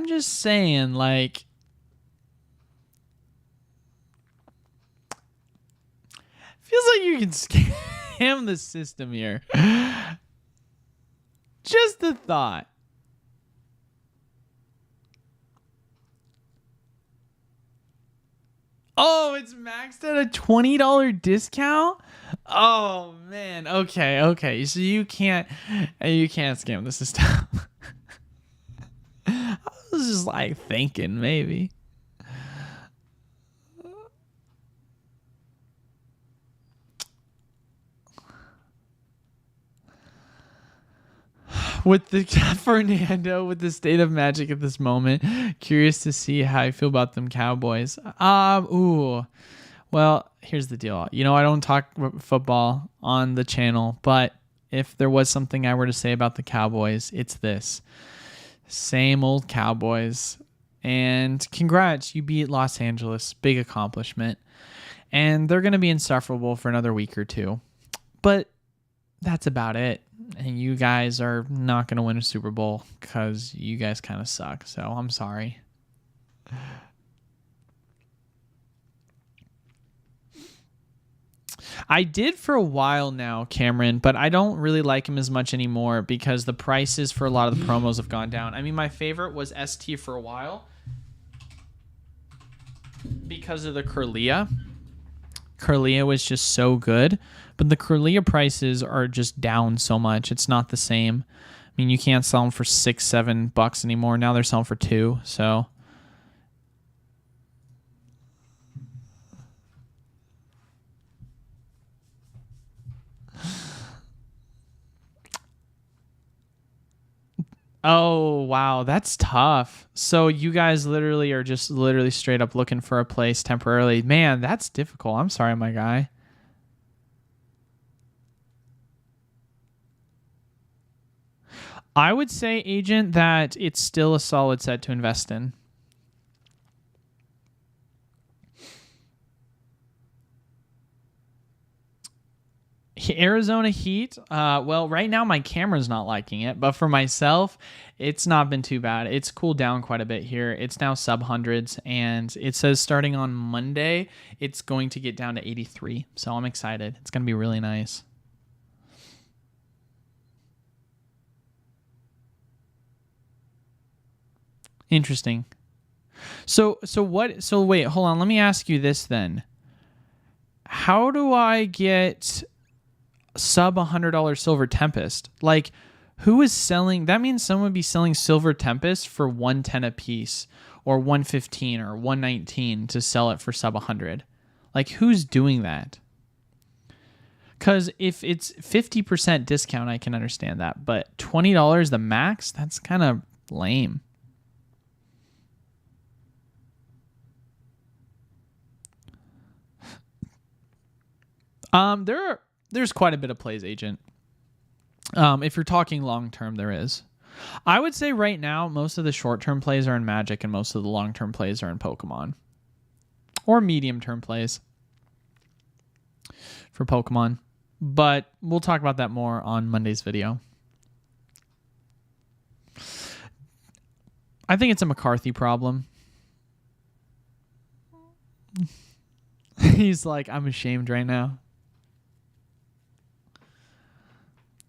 just saying, like, feels like you can scam the system here. Just a thought. Oh, it's maxed at a $20 discount? Oh man. Okay. So you can't scam the system. I was just like thinking maybe. With the Fernando, with the state of Magic at this moment, curious to see how I feel about them Cowboys. Ooh. Well, here's the deal. You know, I don't talk football on the channel, but if there was something I were to say about the Cowboys, it's this. Same old Cowboys. And congrats, you beat Los Angeles. Big accomplishment. And they're going to be insufferable for another week or two. But that's about it. And you guys are not going to win a Super Bowl because you guys kind of suck. So I'm sorry. I did for a while now, Cameron, but I don't really like him as much anymore because the prices for a lot of the promos have gone down. I mean, my favorite was ST for a while because of the Curlia. Curlia was just so good, but the Curlia prices are just down so much. It's not the same. I mean, you can't sell them for $6-7 anymore. Now they're selling for $2. So oh, wow. That's tough. So you guys literally are just straight up looking for a place temporarily. Man, that's difficult. I'm sorry, my guy. I would say, Agent, that it's still a solid set to invest in. Arizona Heat, well, right now my camera's not liking it, but for myself, it's not been too bad. It's cooled down quite a bit here. It's now sub hundreds, and it says starting on Monday, it's going to get down to 83. So I'm excited. It's going to be really nice. Interesting. So wait, hold on. Let me ask you this then. How do I get sub $100 Silver Tempest? Like, who is selling? That means someone would be selling Silver Tempest for $110 a piece, or $115 or $119 to sell it for sub 100. Like, who's doing that? Because if it's 50% discount, I can understand that, but $20 the max, that's kind of lame. There's quite a bit of plays, Agent. If you're talking long term, there is. I would say right now, most of the short term plays are in Magic, and most of the long term plays are in Pokemon, or medium term plays for Pokemon. But we'll talk about that more on Monday's video. I think it's a McCarthy problem. He's like, I'm ashamed right now.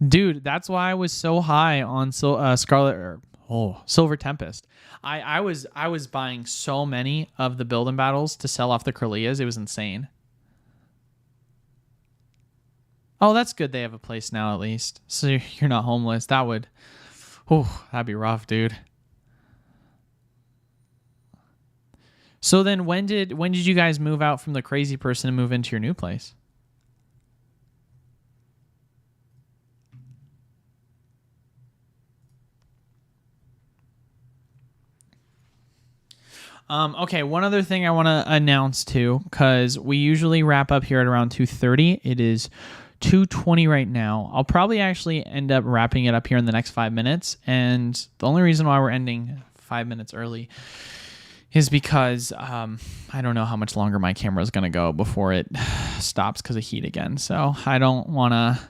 Dude, that's why I was so high on Silver Tempest. I was buying so many of the build and battles to sell off the Curlias. It was insane. Oh, that's good. They have a place now at least, so you're not homeless. That'd be rough, dude. So then, when did you guys move out from the crazy person and move into your new place? Okay, one other thing I want to announce too, because we usually wrap up here at around 2:30. It is 2:20 right now. I'll probably actually end up wrapping it up here in the next 5 minutes, and the only reason why we're ending 5 minutes early is because I don't know how much longer my camera is going to go before it stops because of heat again. So I don't want to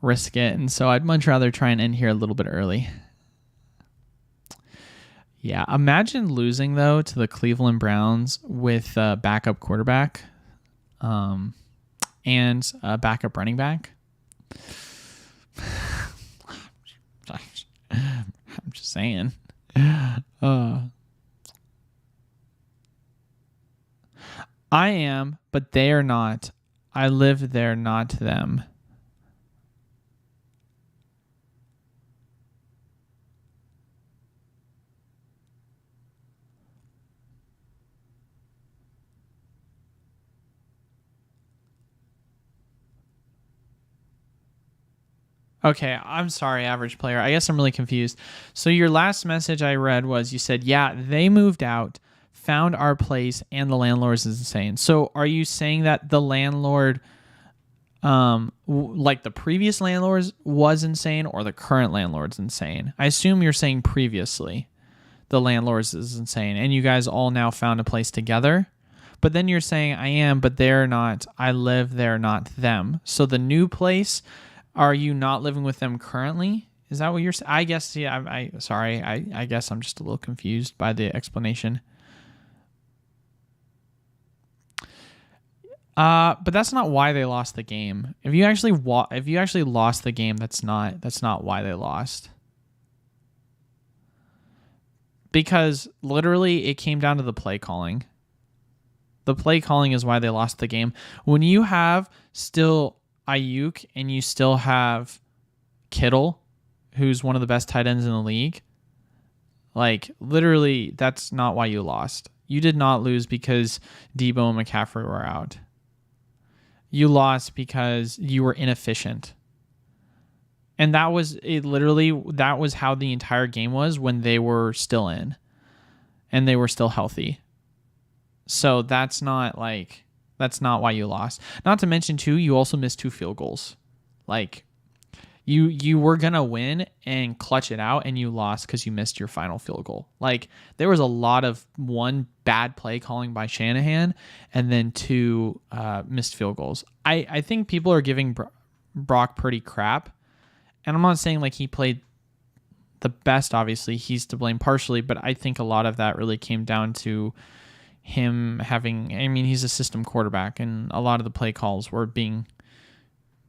risk it, and so I'd much rather try and end here a little bit early. Yeah, imagine losing, though, to the Cleveland Browns with a backup quarterback and a backup running back. I'm just saying. I am, but they are not. I live there, not them. Okay, I'm sorry, average player. I guess I'm really confused. So your last message I read was you said, yeah, they moved out, found our place, and the landlord is insane. So are you saying that the landlord, like the previous landlord was insane or the current landlord's insane? I assume you're saying previously the landlord is insane and you guys all now found a place together. But then you're saying I am, but they're not. I live there, not them. So the new place, are you not living with them currently? Is that what you're saying? I guess, yeah, sorry. I guess I'm just a little confused by the explanation. But that's not why they lost the game. If you actually lost the game, that's not why they lost. Because literally it came down to the play calling. The play calling is why they lost the game. When you have still Ayuk and you still have Kittle, who's one of the best tight ends in the league, like literally that's not why you lost. You did not lose because Debo and McCaffrey were out. You lost because you were inefficient. And that was it. Literally, that was how the entire game was when they were still in and they were still healthy. So that's not why you lost. Not to mention too, you also missed 2 field goals. Like you were gonna win and clutch it out, and you lost because you missed your final field goal. Like there was a lot of 1 bad play calling by Shanahan, and then 2 missed field goals. I think people are giving Brock pretty crap, and I'm not saying like he played the best. Obviously, he's to blame partially, but I think a lot of that really came down to him having, I mean, he's a system quarterback, and a lot of the play calls were being,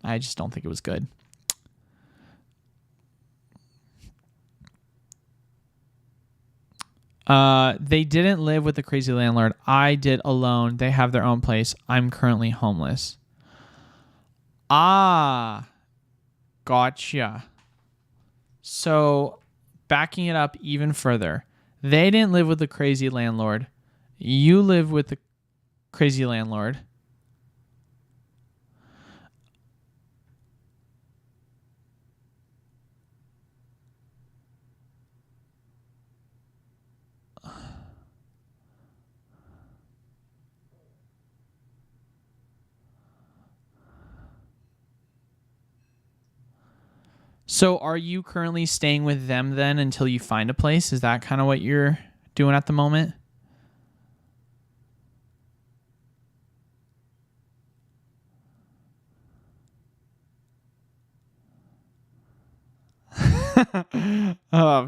I just don't think it was good. They didn't live with the crazy landlord. I did alone. They have their own place. I'm currently homeless. Ah, gotcha. So backing it up even further, they didn't live with the crazy landlord. You live with the crazy landlord. So are you currently staying with them then until you find a place? Is that kind of what you're doing at the moment?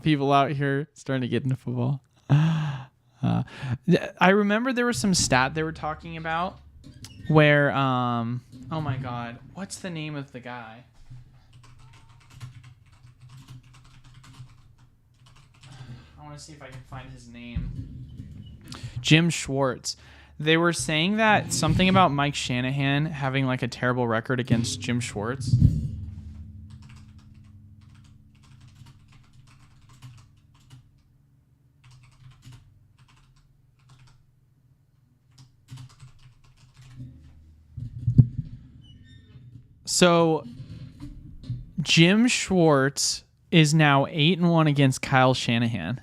People out here starting to get into football. I remember there was some stat they were talking about where, oh my God, what's the name of the guy? I want to see if I can find his name. Jim Schwartz. They were saying that something about Mike Shanahan having like a terrible record against Jim Schwartz. So Jim Schwartz is now 8-1 against Kyle Shanahan.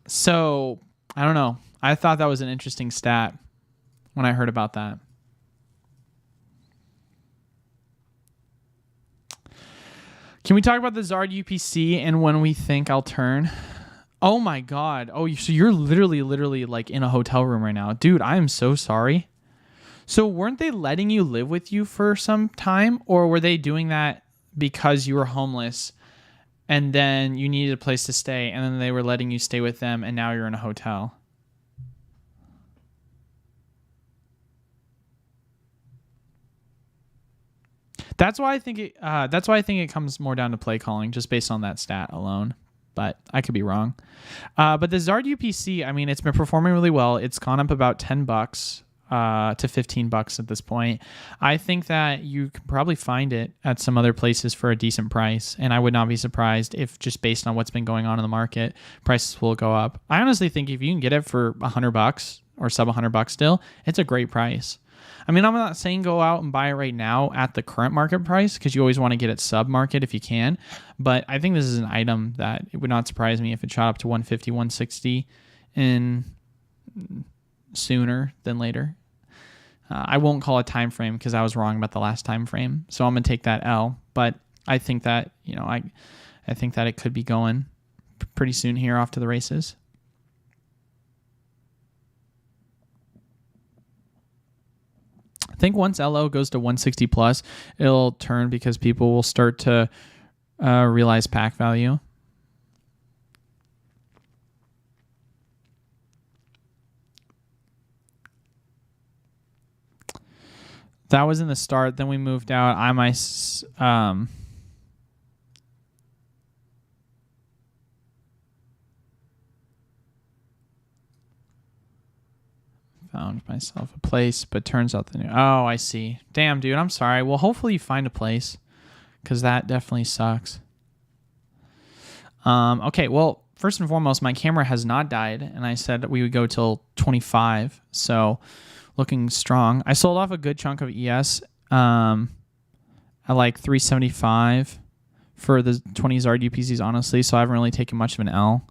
So I don't know. I thought that was an interesting stat when I heard about that. Can we talk about the Zard UPC and when we think I'll turn? Oh my God. Oh, so you're literally like in a hotel room right now. Dude, I am so sorry. So weren't they letting you live with you for some time, or were they doing that because you were homeless and then you needed a place to stay and then they were letting you stay with them and now you're in a hotel? That's why I think it comes more down to play calling just based on that stat alone. but I could be wrong. But the Zard UPC, I mean, it's been performing really well. It's gone up about $10 to $15 at this point. I think that you can probably find it at some other places for a decent price, and I would not be surprised if, just based on what's been going on in the market, prices will go up. I honestly think if you can get it for $100 or sub $100 still, it's a great price. I mean, I'm not saying go out and buy it right now at the current market price, because you always want to get it sub market if you can. But I think this is an item that it would not surprise me if it shot up to 150, 160 in sooner than later. I won't call a time frame because I was wrong about the last time frame, so I'm gonna take that L. But I think that I think that it could be going pretty soon here off to the races. I think once LO goes to 160 plus, it'll turn because people will start to realize pack value. That was in the start. Then we moved out. Found myself a place, but turns out the new... Oh, I see. Damn, dude, I'm sorry. Well, hopefully you find a place, because that definitely sucks. Okay, well, first and foremost, my camera has not died, and I said we would go till 25, so looking strong. I sold off a good chunk of ES at like 375 for the 20 Zard UPCs, honestly, so I haven't really taken much of an L.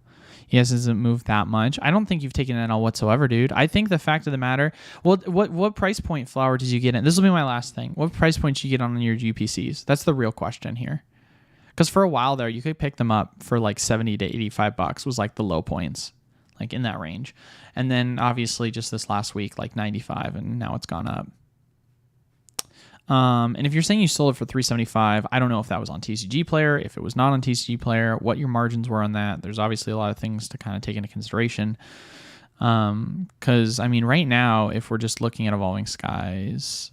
ES hasn't moved that much. I don't think you've taken an L whatsoever, dude. I think the fact of the matter... Well, what price point flower did you get in? This will be my last thing. What price point did you get on your UPCs? That's the real question here. Because for a while there, you could pick them up for like 70 to 85 bucks was like the low points, like in that range. And then obviously just this last week, like 95, and now it's gone up. And if you're saying you sold it for 375, I don't know if that was on TCG Player, if it was not on TCG Player, what your margins were on that. There's obviously a lot of things to kind of take into consideration. Because, I mean, right now, if we're just looking at Evolving Skies,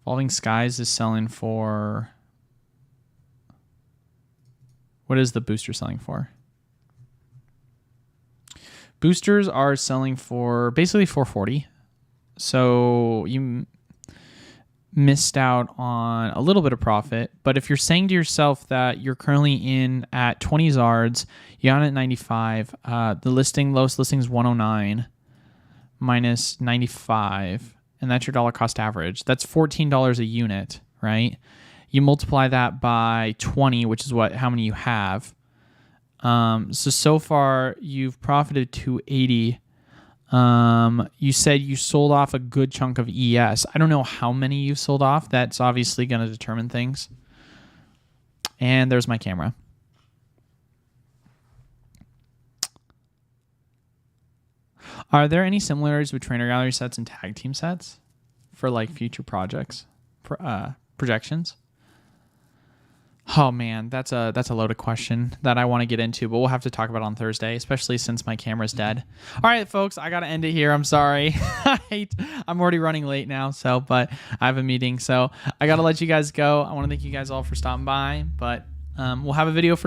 Evolving Skies is selling for... What is the booster selling for? Boosters are selling for basically 440. So you missed out on a little bit of profit. But if you're saying to yourself that you're currently in at 20 Zards, you're on at 95, the lowest listing is 109 minus 95, and that's your dollar cost average. That's $14 a unit, right? You multiply that by 20, which is how many you have. So far you've profited 280. You said you sold off a good chunk of ES. I don't know how many you've sold off. That's obviously going to determine things. And there's my camera. Are there any similarities with trainer gallery sets and tag team sets for like future projects, projections? Oh man, that's a loaded question that I want to get into, but we'll have to talk about it on Thursday, especially since my camera's dead. All right, folks, I got to end it here. I'm sorry. I'm already running late now, but I have a meeting, so I got to let you guys go. I want to thank you guys all for stopping by, but we'll have a video for